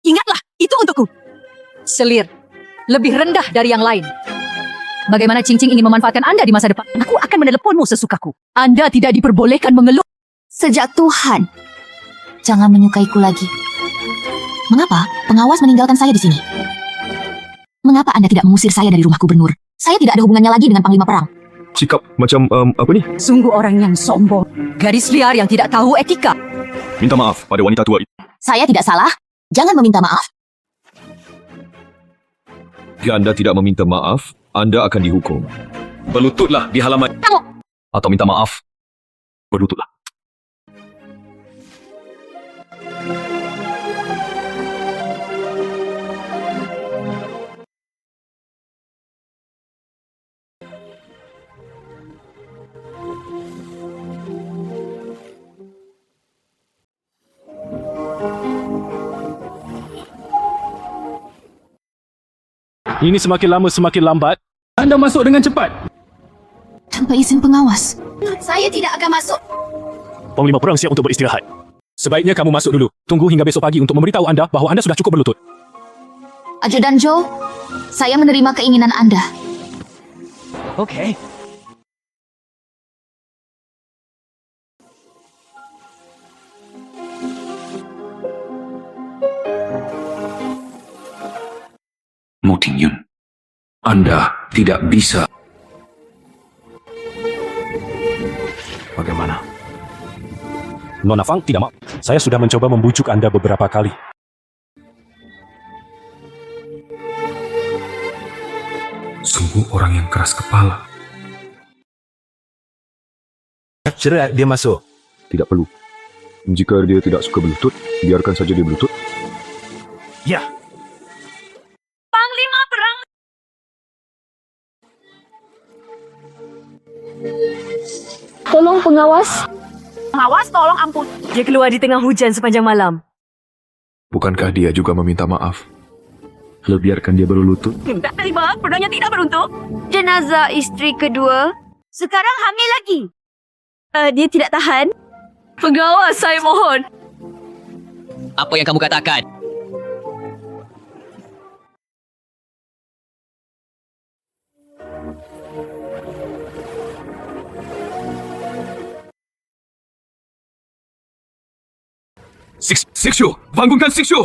Ingatlah, itu untukku. Selir. Lebih rendah dari yang lain. Bagaimana Cing Cing ingin memanfaatkan Anda di masa depan? Aku akan meneleponmu sesukaku. Anda tidak diperbolehkan mengeluh. Sejak Tuhan, jangan menyukaiku lagi. Mengapa pengawas meninggalkan saya di sini? Mengapa Anda tidak mengusir saya dari rumah gubernur? Saya tidak ada hubungannya lagi dengan Panglima Perang. Sikap macam apa nih? Sungguh orang yang sombong. Gadis liar yang tidak tahu etika. Minta maaf pada wanita tua itu. Saya tidak salah. Jangan meminta maaf. Jika Anda tidak meminta maaf, Anda akan dihukum. Berlututlah di halaman. Kamu. Atau minta maaf. Berlututlah. Ini semakin lama semakin lambat. Anda masuk dengan cepat. Tanpa izin pengawas. Saya tidak akan masuk. Panglima Perang siap untuk beristirahat. Sebaiknya kamu masuk dulu. Tunggu hingga besok pagi untuk memberitahu Anda bahawa Anda sudah cukup berlutut. Ajudan Joe, Saya menerima keinginan Anda. Oke. Mo Tingyun, Anda tidak bisa. Bagaimana? Nona Fang tidak mau. Saya sudah mencoba membujuk Anda beberapa kali. Sungguh orang yang keras kepala. Cerai dia masuk. Tidak perlu. Jika dia tidak suka berlutut, biarkan saja dia berlutut. Ya, Panglima perang. Tolong pengawas. Pengawas, tolong ampun. Dia keluar di tengah hujan sepanjang malam. Bukankah dia juga meminta maaf? Lalu biarkan dia berlutut. Tak terima, pedangnya tidak beruntung. Jenazah istri kedua sekarang hamil lagi. Dia tidak tahan. Pengawas, saya mohon. Apa yang kamu katakan? Sixu, bangunkan Sixu.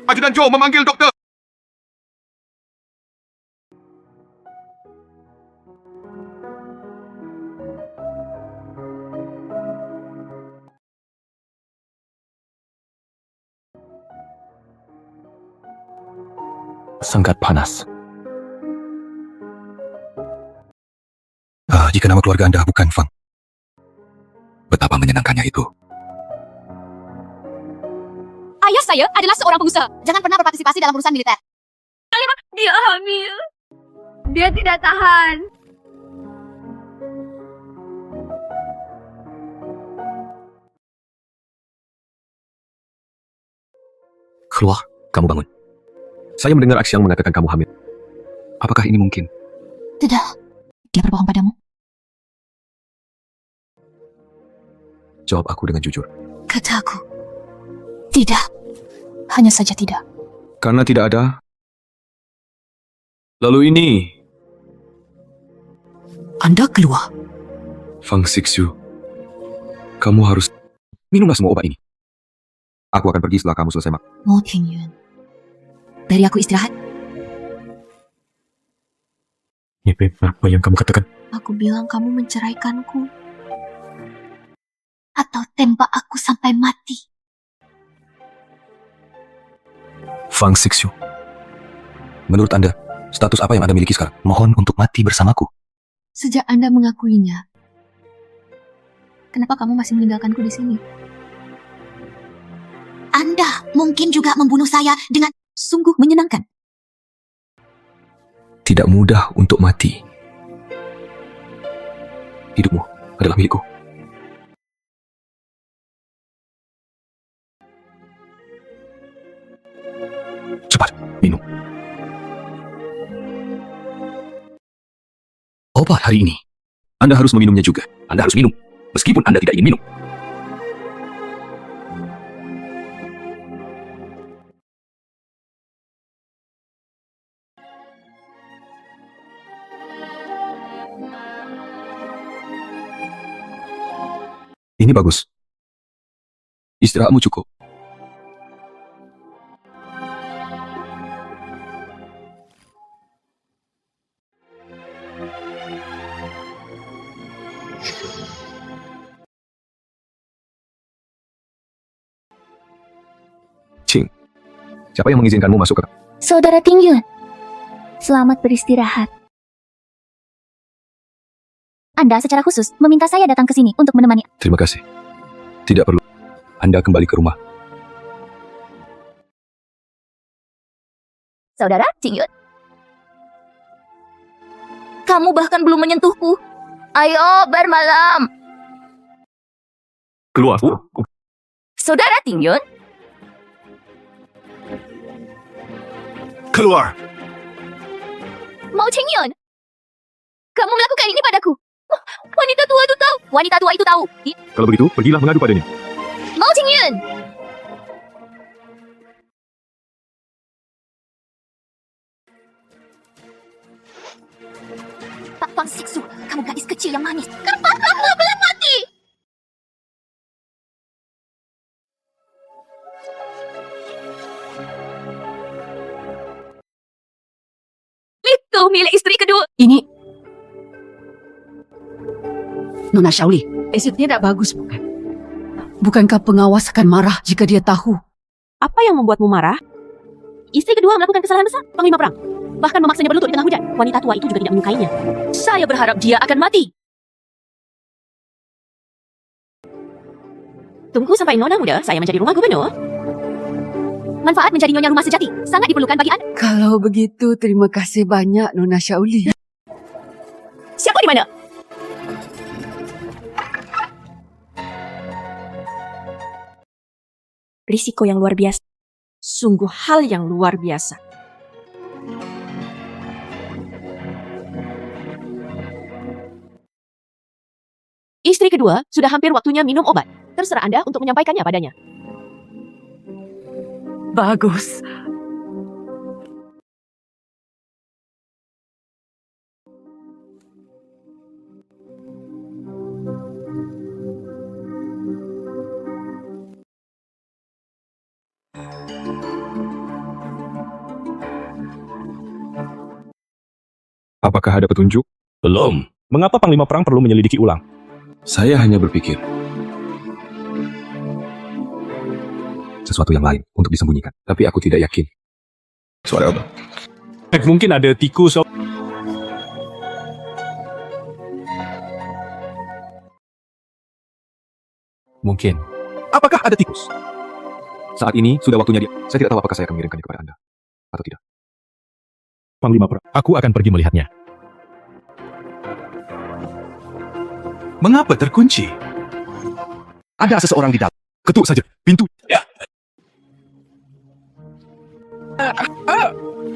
Ajudan Joe memanggil dokter. sangat panas. Jika nama keluarga Anda bukan Fang, betapa menyenangkannya itu. Ayah saya adalah seorang pengusaha. Jangan pernah berpartisipasi dalam urusan militer. Dia hamil. Dia tidak tahan. Keluar, kamu bangun. Saya mendengar Axiang mengatakan kamu hamil. Apakah ini mungkin? Tidak. Dia berbohong padamu. Jawab aku dengan jujur. Kataku. Tidak. Hanya saja tidak. Karena tidak ada. Lalu ini, Anda keluar. Fang Sixu, kamu harus minumlah semua obat ini. Aku akan pergi setelah kamu selesai makan. Mo Tingyun. Dari aku istirahat. Apa yang kamu katakan? Aku bilang kamu menceraikanku. Atau tembak aku sampai mati. Fang Sixu, menurut Anda, status apa yang Anda miliki sekarang? Mohon untuk mati bersamaku. Sejak Anda mengakuinya, kenapa kamu masih meninggalkanku di sini? Anda mungkin juga membunuh saya dengan sungguh menyenangkan. Tidak mudah untuk mati. Hidupmu adalah milikku. Cepat, minum. Obat hari ini. Anda harus meminumnya juga. Anda harus minum, meskipun Anda tidak ingin minum. Ini bagus. Istirahatmu cukup. Ching, siapa yang mengizinkanmu masuk ke... Saudara Tingyun, selamat beristirahat. Anda secara khusus meminta saya datang ke sini untuk menemani. Terima kasih. Tidak perlu. Anda kembali ke rumah. Saudara Tingyun. Kamu bahkan belum menyentuhku. Ayo bermalam. Keluar. Saudara Tingyun. Keluar. Mo Tingyun. Kamu melakukan ini padaku. Wanita tua itu tahu. Wanita tua itu tahu. Kalau begitu, pergilah mengadu padanya. Mo Tingyun. Pak Tuan Siksu, kamu gadis kecil yang manis. Kenapa kamu belum mati? Kau milik istri kedua. Ini... Nona Shauli, esitnya tidak bagus bukan? Bukankah pengawas akan marah jika dia tahu? Apa yang membuatmu marah? Istri kedua melakukan kesalahan besar, panglima perang. Bahkan memaksanya berlutut di tengah hujan. Wanita tua itu juga tidak menyukainya. Saya berharap dia akan mati. Tunggu sampai Nona muda, saya menjadi rumah gubernur. Manfaat menjadi nyonya rumah sejati sangat diperlukan bagi Anda. Kalau begitu, terima kasih banyak Nona Shauli. Siapa di mana? Risiko yang luar biasa. Sungguh hal yang luar biasa. Istri kedua sudah hampir waktunya minum obat. Terserah Anda untuk menyampaikannya padanya. Bagus. Apakah ada petunjuk? Belum. Mengapa Panglima Perang perlu menyelidiki ulang? Saya hanya berpikir sesuatu yang lain untuk disembunyikan. Tapi aku tidak yakin. Suara apa? Mungkin ada tikus. Mungkin. Apakah ada tikus? Saat ini sudah waktunya dia. Saya tidak tahu apakah saya akan mengirimkannya kepada Anda atau tidak. Panglima Perang, aku akan pergi melihatnya. Mengapa terkunci? Ada seseorang di dalam. Ketuk saja pintu. Ya.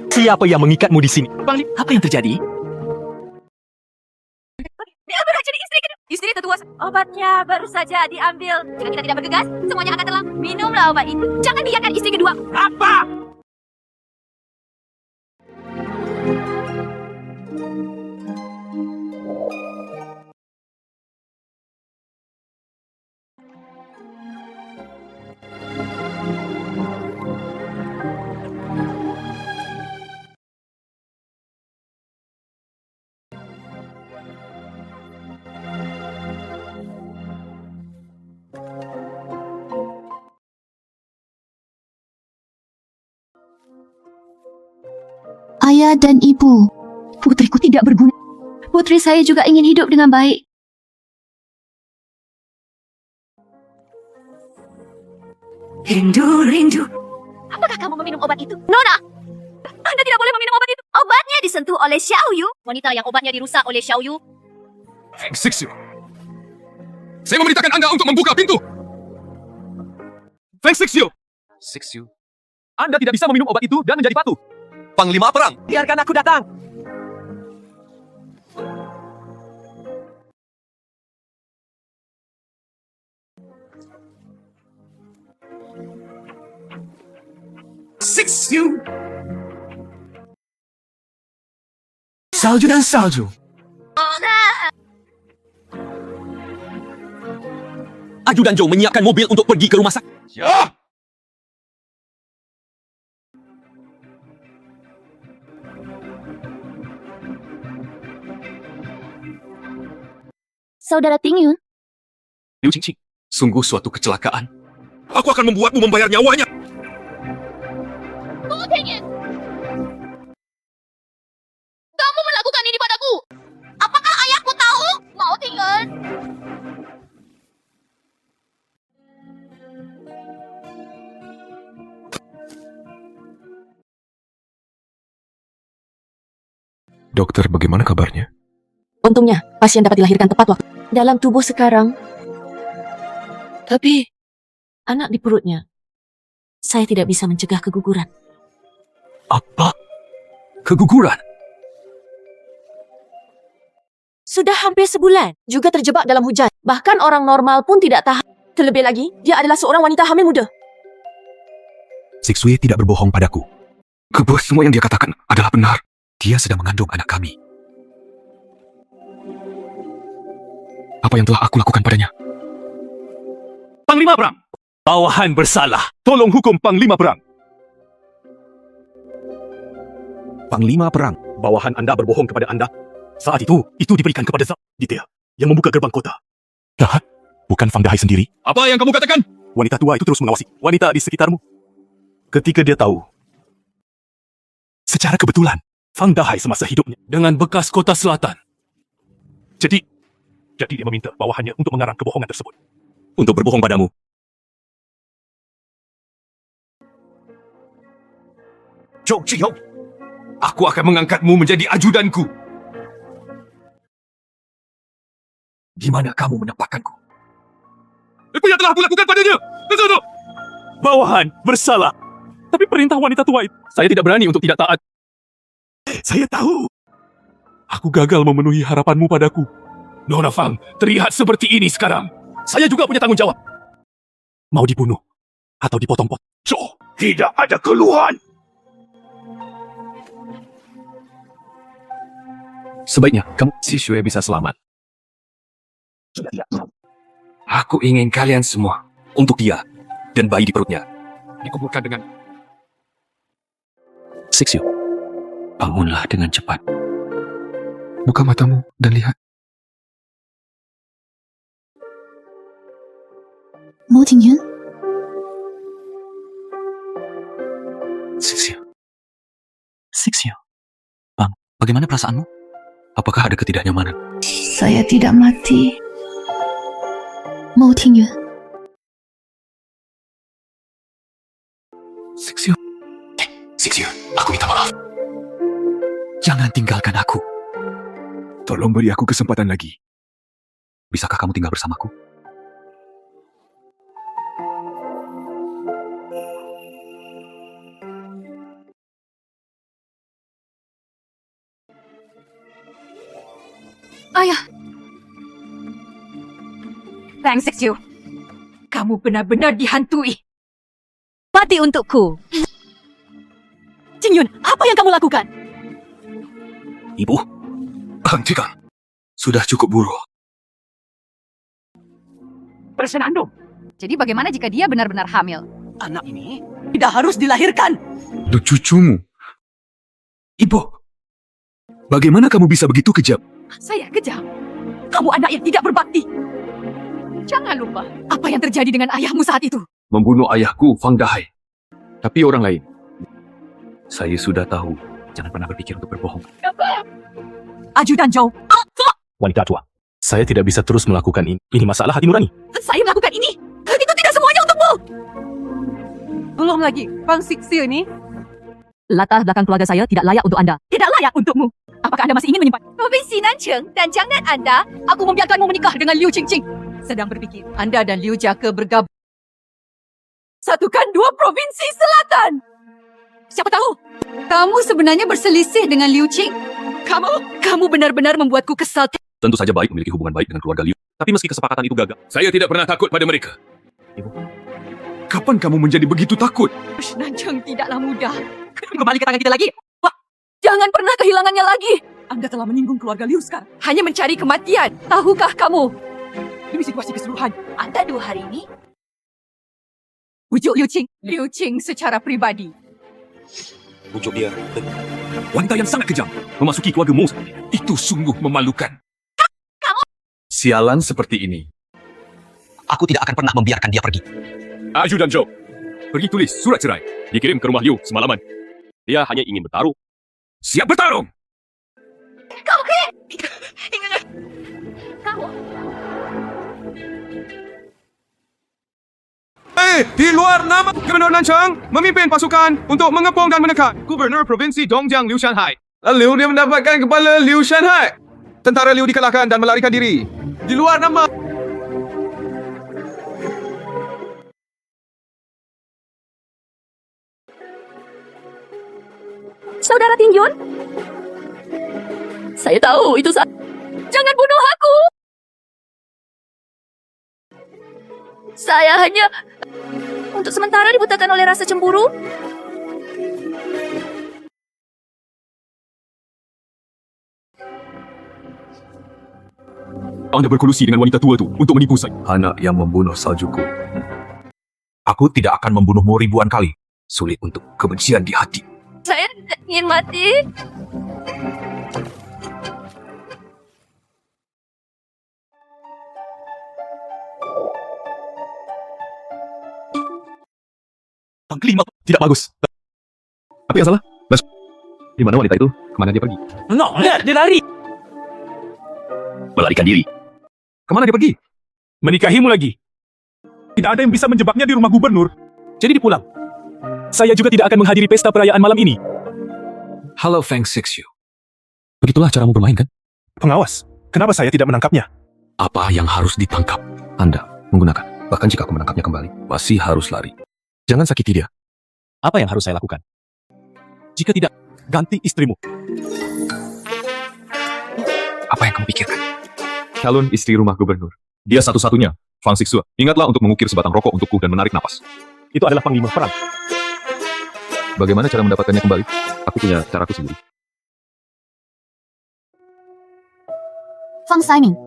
Siapa yang mengikatmu di sini? Apa yang terjadi? Dia berhak jadi istri kedua. Istri kedua. Obatnya baru saja diambil. Jika kita tidak bergegas, semuanya akan terlambat. Minumlah obat itu. Jangan biarkan istri kedua. Apa? Ayah dan ibu, putriku tidak berguna. Putri saya juga ingin hidup dengan baik. Rindu. Apakah kamu meminum obat itu? Nona! Anda tidak boleh meminum obat itu. Obatnya disentuh oleh Xiao Yu. Wanita yang obatnya dirusak oleh Xiao Yu. Feng Sixu. Saya memerintahkan Anda untuk membuka pintu. Feng Sixu. Sixu. Anda tidak bisa meminum obat itu dan menjadi patuh. Panglima Perang, biarkan aku datang. Sixu. Salju dan salju. Ajudan Zhou menyiapkan mobil untuk pergi ke rumah sakit. Ya. Saudara Tingyun, Liu Qingqing, sungguh suatu kecelakaan. Aku akan membuatmu membayar nyawanya. kamu melakukan ini padaku. Apakah ayahku tahu? Mau Tingyun? Dokter, bagaimana kabarnya? Untungnya, pasien dapat dilahirkan tepat waktu. Dalam tubuh sekarang. Tapi, anak di perutnya. Saya tidak bisa mencegah keguguran. Apa? Keguguran? Sudah hampir sebulan, juga terjebak dalam hujan. Bahkan orang normal pun tidak tahan. Terlebih lagi, dia adalah seorang wanita hamil muda. Sixue tidak berbohong padaku. Semua yang dia katakan adalah benar. Dia sedang mengandung anak kami. apa yang telah aku lakukan padanya. Panglima Perang, bawahan bersalah. Tolong hukum Panglima Perang. Panglima Perang, bawahan Anda berbohong kepada Anda. Saat itu diberikan kepada Ditya yang membuka gerbang kota. Jahat, bukan Fang Dahai sendiri. Apa yang kamu katakan? Wanita tua itu terus mengawasi wanita di sekitarmu. Ketika dia tahu, secara kebetulan, Fang Dahai semasa hidupnya dengan bekas kota selatan. Jadi dia meminta bawahannya untuk mengarang kebohongan tersebut. Untuk berbohong padamu. Zhou Zhiyong, aku akan mengangkatmu menjadi ajudanku. Di mana kamu menempatkanku? Apa yang telah aku lakukan padanya? Kesono! Bawahan bersalah. Tapi perintah wanita tua itu, saya tidak berani untuk tidak taat. Saya tahu. Aku gagal memenuhi harapanmu padaku. Nona Fang terlihat seperti ini sekarang. Saya juga punya tanggung jawab. Mau dibunuh atau dipotong-potong. Zhou, tidak ada keluhan. Sebaiknya kamu si Shui bisa selamat. Aku ingin kalian semua untuk dia dan bayi di perutnya dikuburkan dengan Sixiu, bangunlah dengan cepat. buka matamu dan lihat. Mo Tingyun, Sixiu. Bang, bagaimana perasaanmu? Apakah ada ketidaknyamanan? saya tidak mati. Mo Tingyun, Sixiu, aku minta maaf. Jangan tinggalkan aku. Tolong beri aku kesempatan lagi. Bisakah kamu tinggal bersamaku? Ayah. Fang Xixiu, kamu benar-benar dihantui. Mati untukku. Jingyun, apa yang kamu lakukan? Ibu, hentikan. Sudah cukup buruk. Bersenandung. Jadi bagaimana jika dia benar-benar hamil? Anak ini tidak harus dilahirkan. Itu cucumu. Ibu, bagaimana kamu bisa begitu kejam? Saya kejam. Kamu anak yang tidak berbakti. Jangan lupa. Apa yang terjadi dengan ayahmu saat itu? Membunuh ayahku, Fang Dahai. Tapi orang lain. Saya sudah tahu. Jangan pernah berpikir untuk berbohong. Ajudan Zhou, Wanita tua, saya tidak bisa terus melakukan ini. Ini masalah hati nurani. saya melakukan ini. Itu tidak semuanya untukmu. Belum lagi, Fang Xixiu ini. Latar belakang keluarga saya tidak layak untuk Anda. Tidak layak untukmu. Apakah Anda masih ingin menyimpan Provinsi Nancheng dan jangan Anda? Aku membiarkanmu menikah dengan Liu Qingqing. Sedang berpikir, Anda dan Liu Jake bergabung. Satukan dua provinsi selatan. Siapa tahu? Kamu sebenarnya berselisih dengan Liu Qing. Kamu benar-benar membuatku kesal. Tentu saja baik memiliki hubungan baik dengan keluarga Liu. Tapi meski kesepakatan itu gagal, Saya tidak pernah takut pada mereka. Ibu. Kapan kamu menjadi begitu takut? Nancheng tidaklah mudah. Kembali ke tangan kita lagi. Wah, jangan pernah kehilangannya lagi. Anda telah menyinggung keluarga Liu sekarang. Hanya mencari kematian. Tahukah kamu? Demi situasi keseluruhan, Anda 2 hari ini bujuk Liu Qing secara pribadi. Bujuk dia. Wanita yang sangat kejam memasuki keluarga Mo. Itu sungguh memalukan. Sialan seperti ini. Aku tidak akan pernah membiarkan dia pergi. Ajudan Zhou, pergi tulis surat cerai. Dikirim ke rumah Liu semalaman. dia hanya ingin bertaruh. Siap bertarung! Di luar nama Gubernur Nanchang memimpin pasukan untuk mengepung dan menekan Gubernur Provinsi Dongjiang Liu Shanhai. Lalu dia mendapatkan kepala Liu Shanhai. Tentara Liu dikalahkan dan melarikan diri. Di luar nama Saudara Tingyun, saya tahu itu saat. Jangan bunuh aku. Saya hanya untuk sementara dibutakan oleh rasa cemburu. Anda berkolusi dengan wanita tua itu untuk menipu saya. Anak yang membunuh saljuku. Aku tidak akan membunuhmu ribuan kali. Sulit untuk kebencian di hati. Saya tidak ingin mati. Panglima, tidak bagus. Apa yang salah? Mas, di mana wanita itu? Kemana dia pergi? No, lihat dia lari. Melarikan diri. Kemana dia pergi? Menikahimu lagi. Tidak ada yang bisa menjebaknya di rumah gubernur. Jadi dipulang. Saya juga tidak akan menghadiri pesta perayaan malam ini. Halo Feng Xixiu. Begitulah caramu bermain, kan? Pengawas, kenapa saya tidak menangkapnya? Apa yang harus ditangkap? Anda menggunakan. Bahkan jika aku menangkapnya kembali, masih harus lari. Jangan sakiti dia. Apa yang harus saya lakukan? Jika tidak, ganti istrimu. Apa yang kamu pikirkan? Calon istri rumah gubernur. Dia satu-satunya. Fang Xixiu, ingatlah untuk mengukir sebatang rokok untukku dan menarik napas. Itu adalah panglima perang. Bagaimana cara mendapatkannya kembali? Aku punya caraku sendiri. Fang Siming.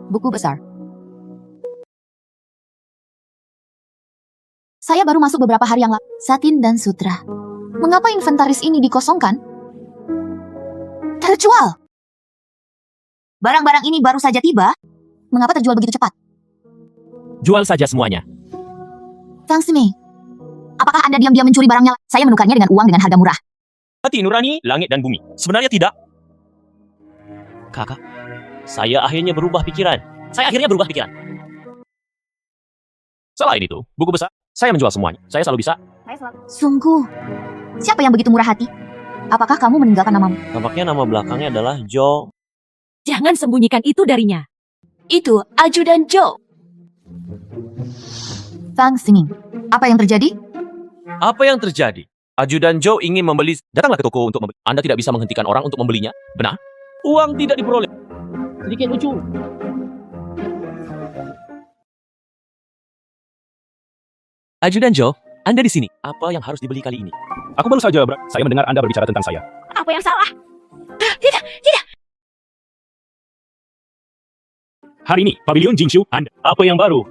Buku besar. Saya baru masuk beberapa hari yang lalu. Satin dan sutra. Mengapa inventaris ini dikosongkan? Terjual. Barang-barang ini baru saja tiba. Mengapa terjual begitu cepat? Jual saja semuanya. Fang Siming. Apakah Anda diam-diam mencuri barangnya? Saya menukarnya dengan uang dengan harga murah. Hati nurani, langit dan bumi. Sebenarnya tidak. Kakak, saya akhirnya berubah pikiran. Selain itu, buku besar, saya menjual semuanya. Saya selalu bisa. Sungguh. Siapa yang begitu murah hati? Apakah kamu meninggalkan namamu? Tampaknya nama belakangnya adalah Joe. Jangan sembunyikan itu darinya. Itu ajudan Joe. Fang Siming. Apa yang terjadi? Apa yang terjadi? Ajudan Joe ingin membeli. Datanglah ke toko untuk membeli. Anda tidak bisa menghentikan orang untuk membelinya. Benar? Uang tidak diperoleh. Sedikit lucu. Ajudan Joe, Anda di sini. Apa yang harus dibeli kali ini? Aku baru saja, saya mendengar Anda berbicara tentang saya. Apa yang salah? Tidak. Hari ini, Pavilion Jingshu, Anda. Apa yang baru?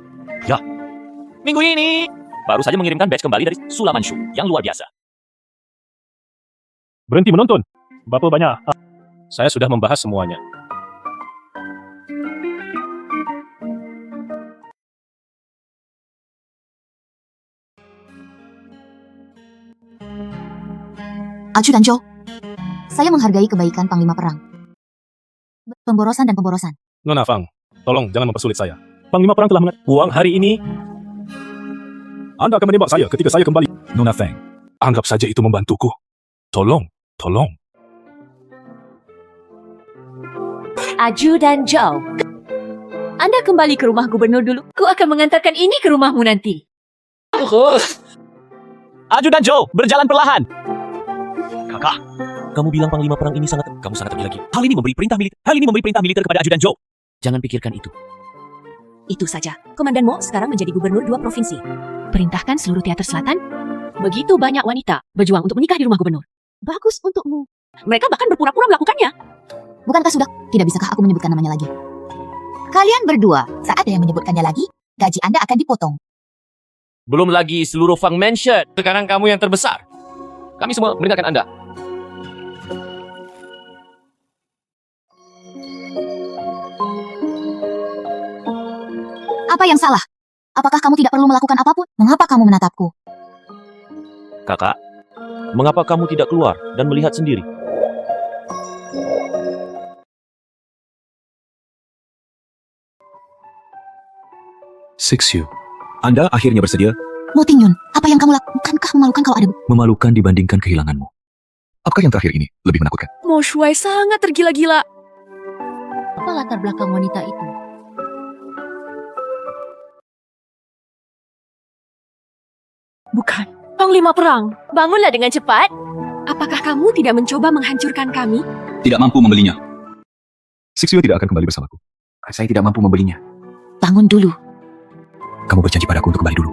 Minggu ini baru saja mengirimkan batch kembali dari Sulamanshu yang luar biasa. Berhenti menonton. Bapak banyak. Saya sudah membahas semuanya. Ajudan Joe. Saya menghargai kebaikan Panglima Perang. Pemborosan dan pemborosan. Nona Fang, tolong jangan mempersulit saya. Panglima perang telah mengat uang hari ini. Anda akan menembak saya ketika saya kembali. Nona Fang, anggap saja itu membantuku. Tolong. Ajudan Joe. Anda kembali ke rumah gubernur dulu. Ku akan mengantarkan ini ke rumahmu nanti. Ajudan Joe, berjalan perlahan. Kakak, kamu bilang Panglima perang ini kamu sangat tergila-gila. Hal ini memberi perintah militer kepada Ajudan Joe. Jangan pikirkan itu. Itu saja. Komandan Mo sekarang menjadi gubernur 2 provinsi. Perintahkan seluruh teater selatan. Begitu banyak wanita berjuang untuk menikah di rumah gubernur. Bagus untukmu. Mereka bahkan berpura-pura melakukannya. Bukankah sudah? Tidak bisakah aku menyebutkan namanya lagi? Kalian berdua, saat ada yang menyebutkannya lagi, gaji Anda akan dipotong. Belum lagi seluruh Fang Mansion. Sekarang kamu yang terbesar. Kami semua mendengarkan Anda. Apa yang salah? Apakah kamu tidak perlu melakukan apapun? Mengapa kamu menatapku? Kakak, mengapa kamu tidak keluar dan melihat sendiri? Xixiu, Anda akhirnya bersedia? Mo Tingyun, apa yang kamu lakukan? Bukankah memalukan kalau ada... Memalukan dibandingkan kehilanganmu. Apakah yang terakhir ini lebih menakutkan? Mo Shuai sangat tergila-gila. Apa latar belakang wanita itu? Bukan. Panglima perang, bangunlah dengan cepat. Apakah kamu tidak mencoba menghancurkan kami? Tidak mampu membelinya. Xixiu tidak akan kembali bersamaku. Saya tidak mampu membelinya. Bangun dulu. Kamu berjanji padaku untuk kembali dulu.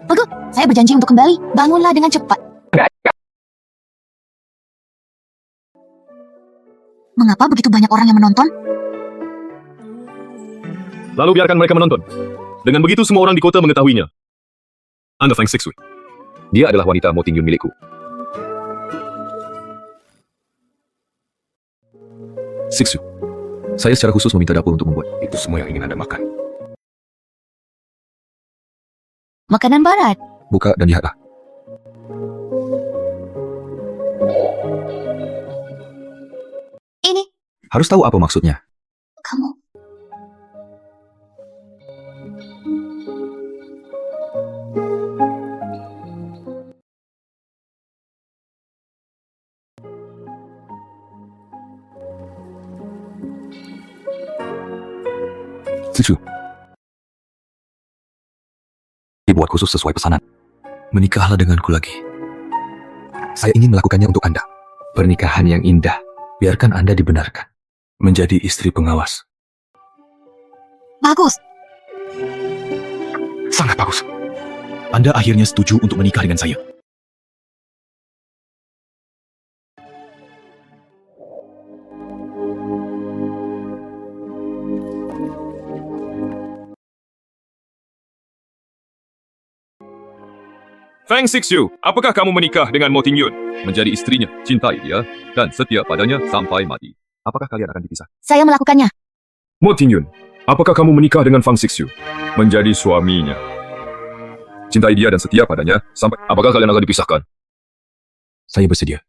Bagus, saya berjanji untuk kembali. Bangunlah dengan cepat. Mengapa begitu banyak orang yang menonton? Lalu biarkan mereka menonton. Dengan begitu semua orang di kota mengetahuinya. Anda Fang Sixu. Dia adalah wanita Mo Tingyun milikku. Sixu, saya secara khusus meminta dapur untuk membuat itu semua yang ingin Anda makan. Makanan barat. Buka dan lihatlah. Ini, Harus tahu apa maksudnya. kamu. Sixu. Dibuat khusus sesuai pesanan. Menikahlah denganku lagi. Saya ingin melakukannya untuk Anda. Pernikahan yang indah. Biarkan Anda dibenarkan. Menjadi istri pengawas. Bagus. Sangat bagus. Anda akhirnya setuju untuk menikah dengan saya. Fang Sixu, apakah kamu menikah dengan Mo Tingyun? Menjadi istrinya, cintai dia, dan setia padanya sampai mati. Apakah kalian akan dipisah? Saya melakukannya. Mo Tingyun, apakah kamu menikah dengan Fang Sixu? Menjadi suaminya. Cintai dia dan setia padanya sampai... Apakah kalian akan dipisahkan? Saya bersedia.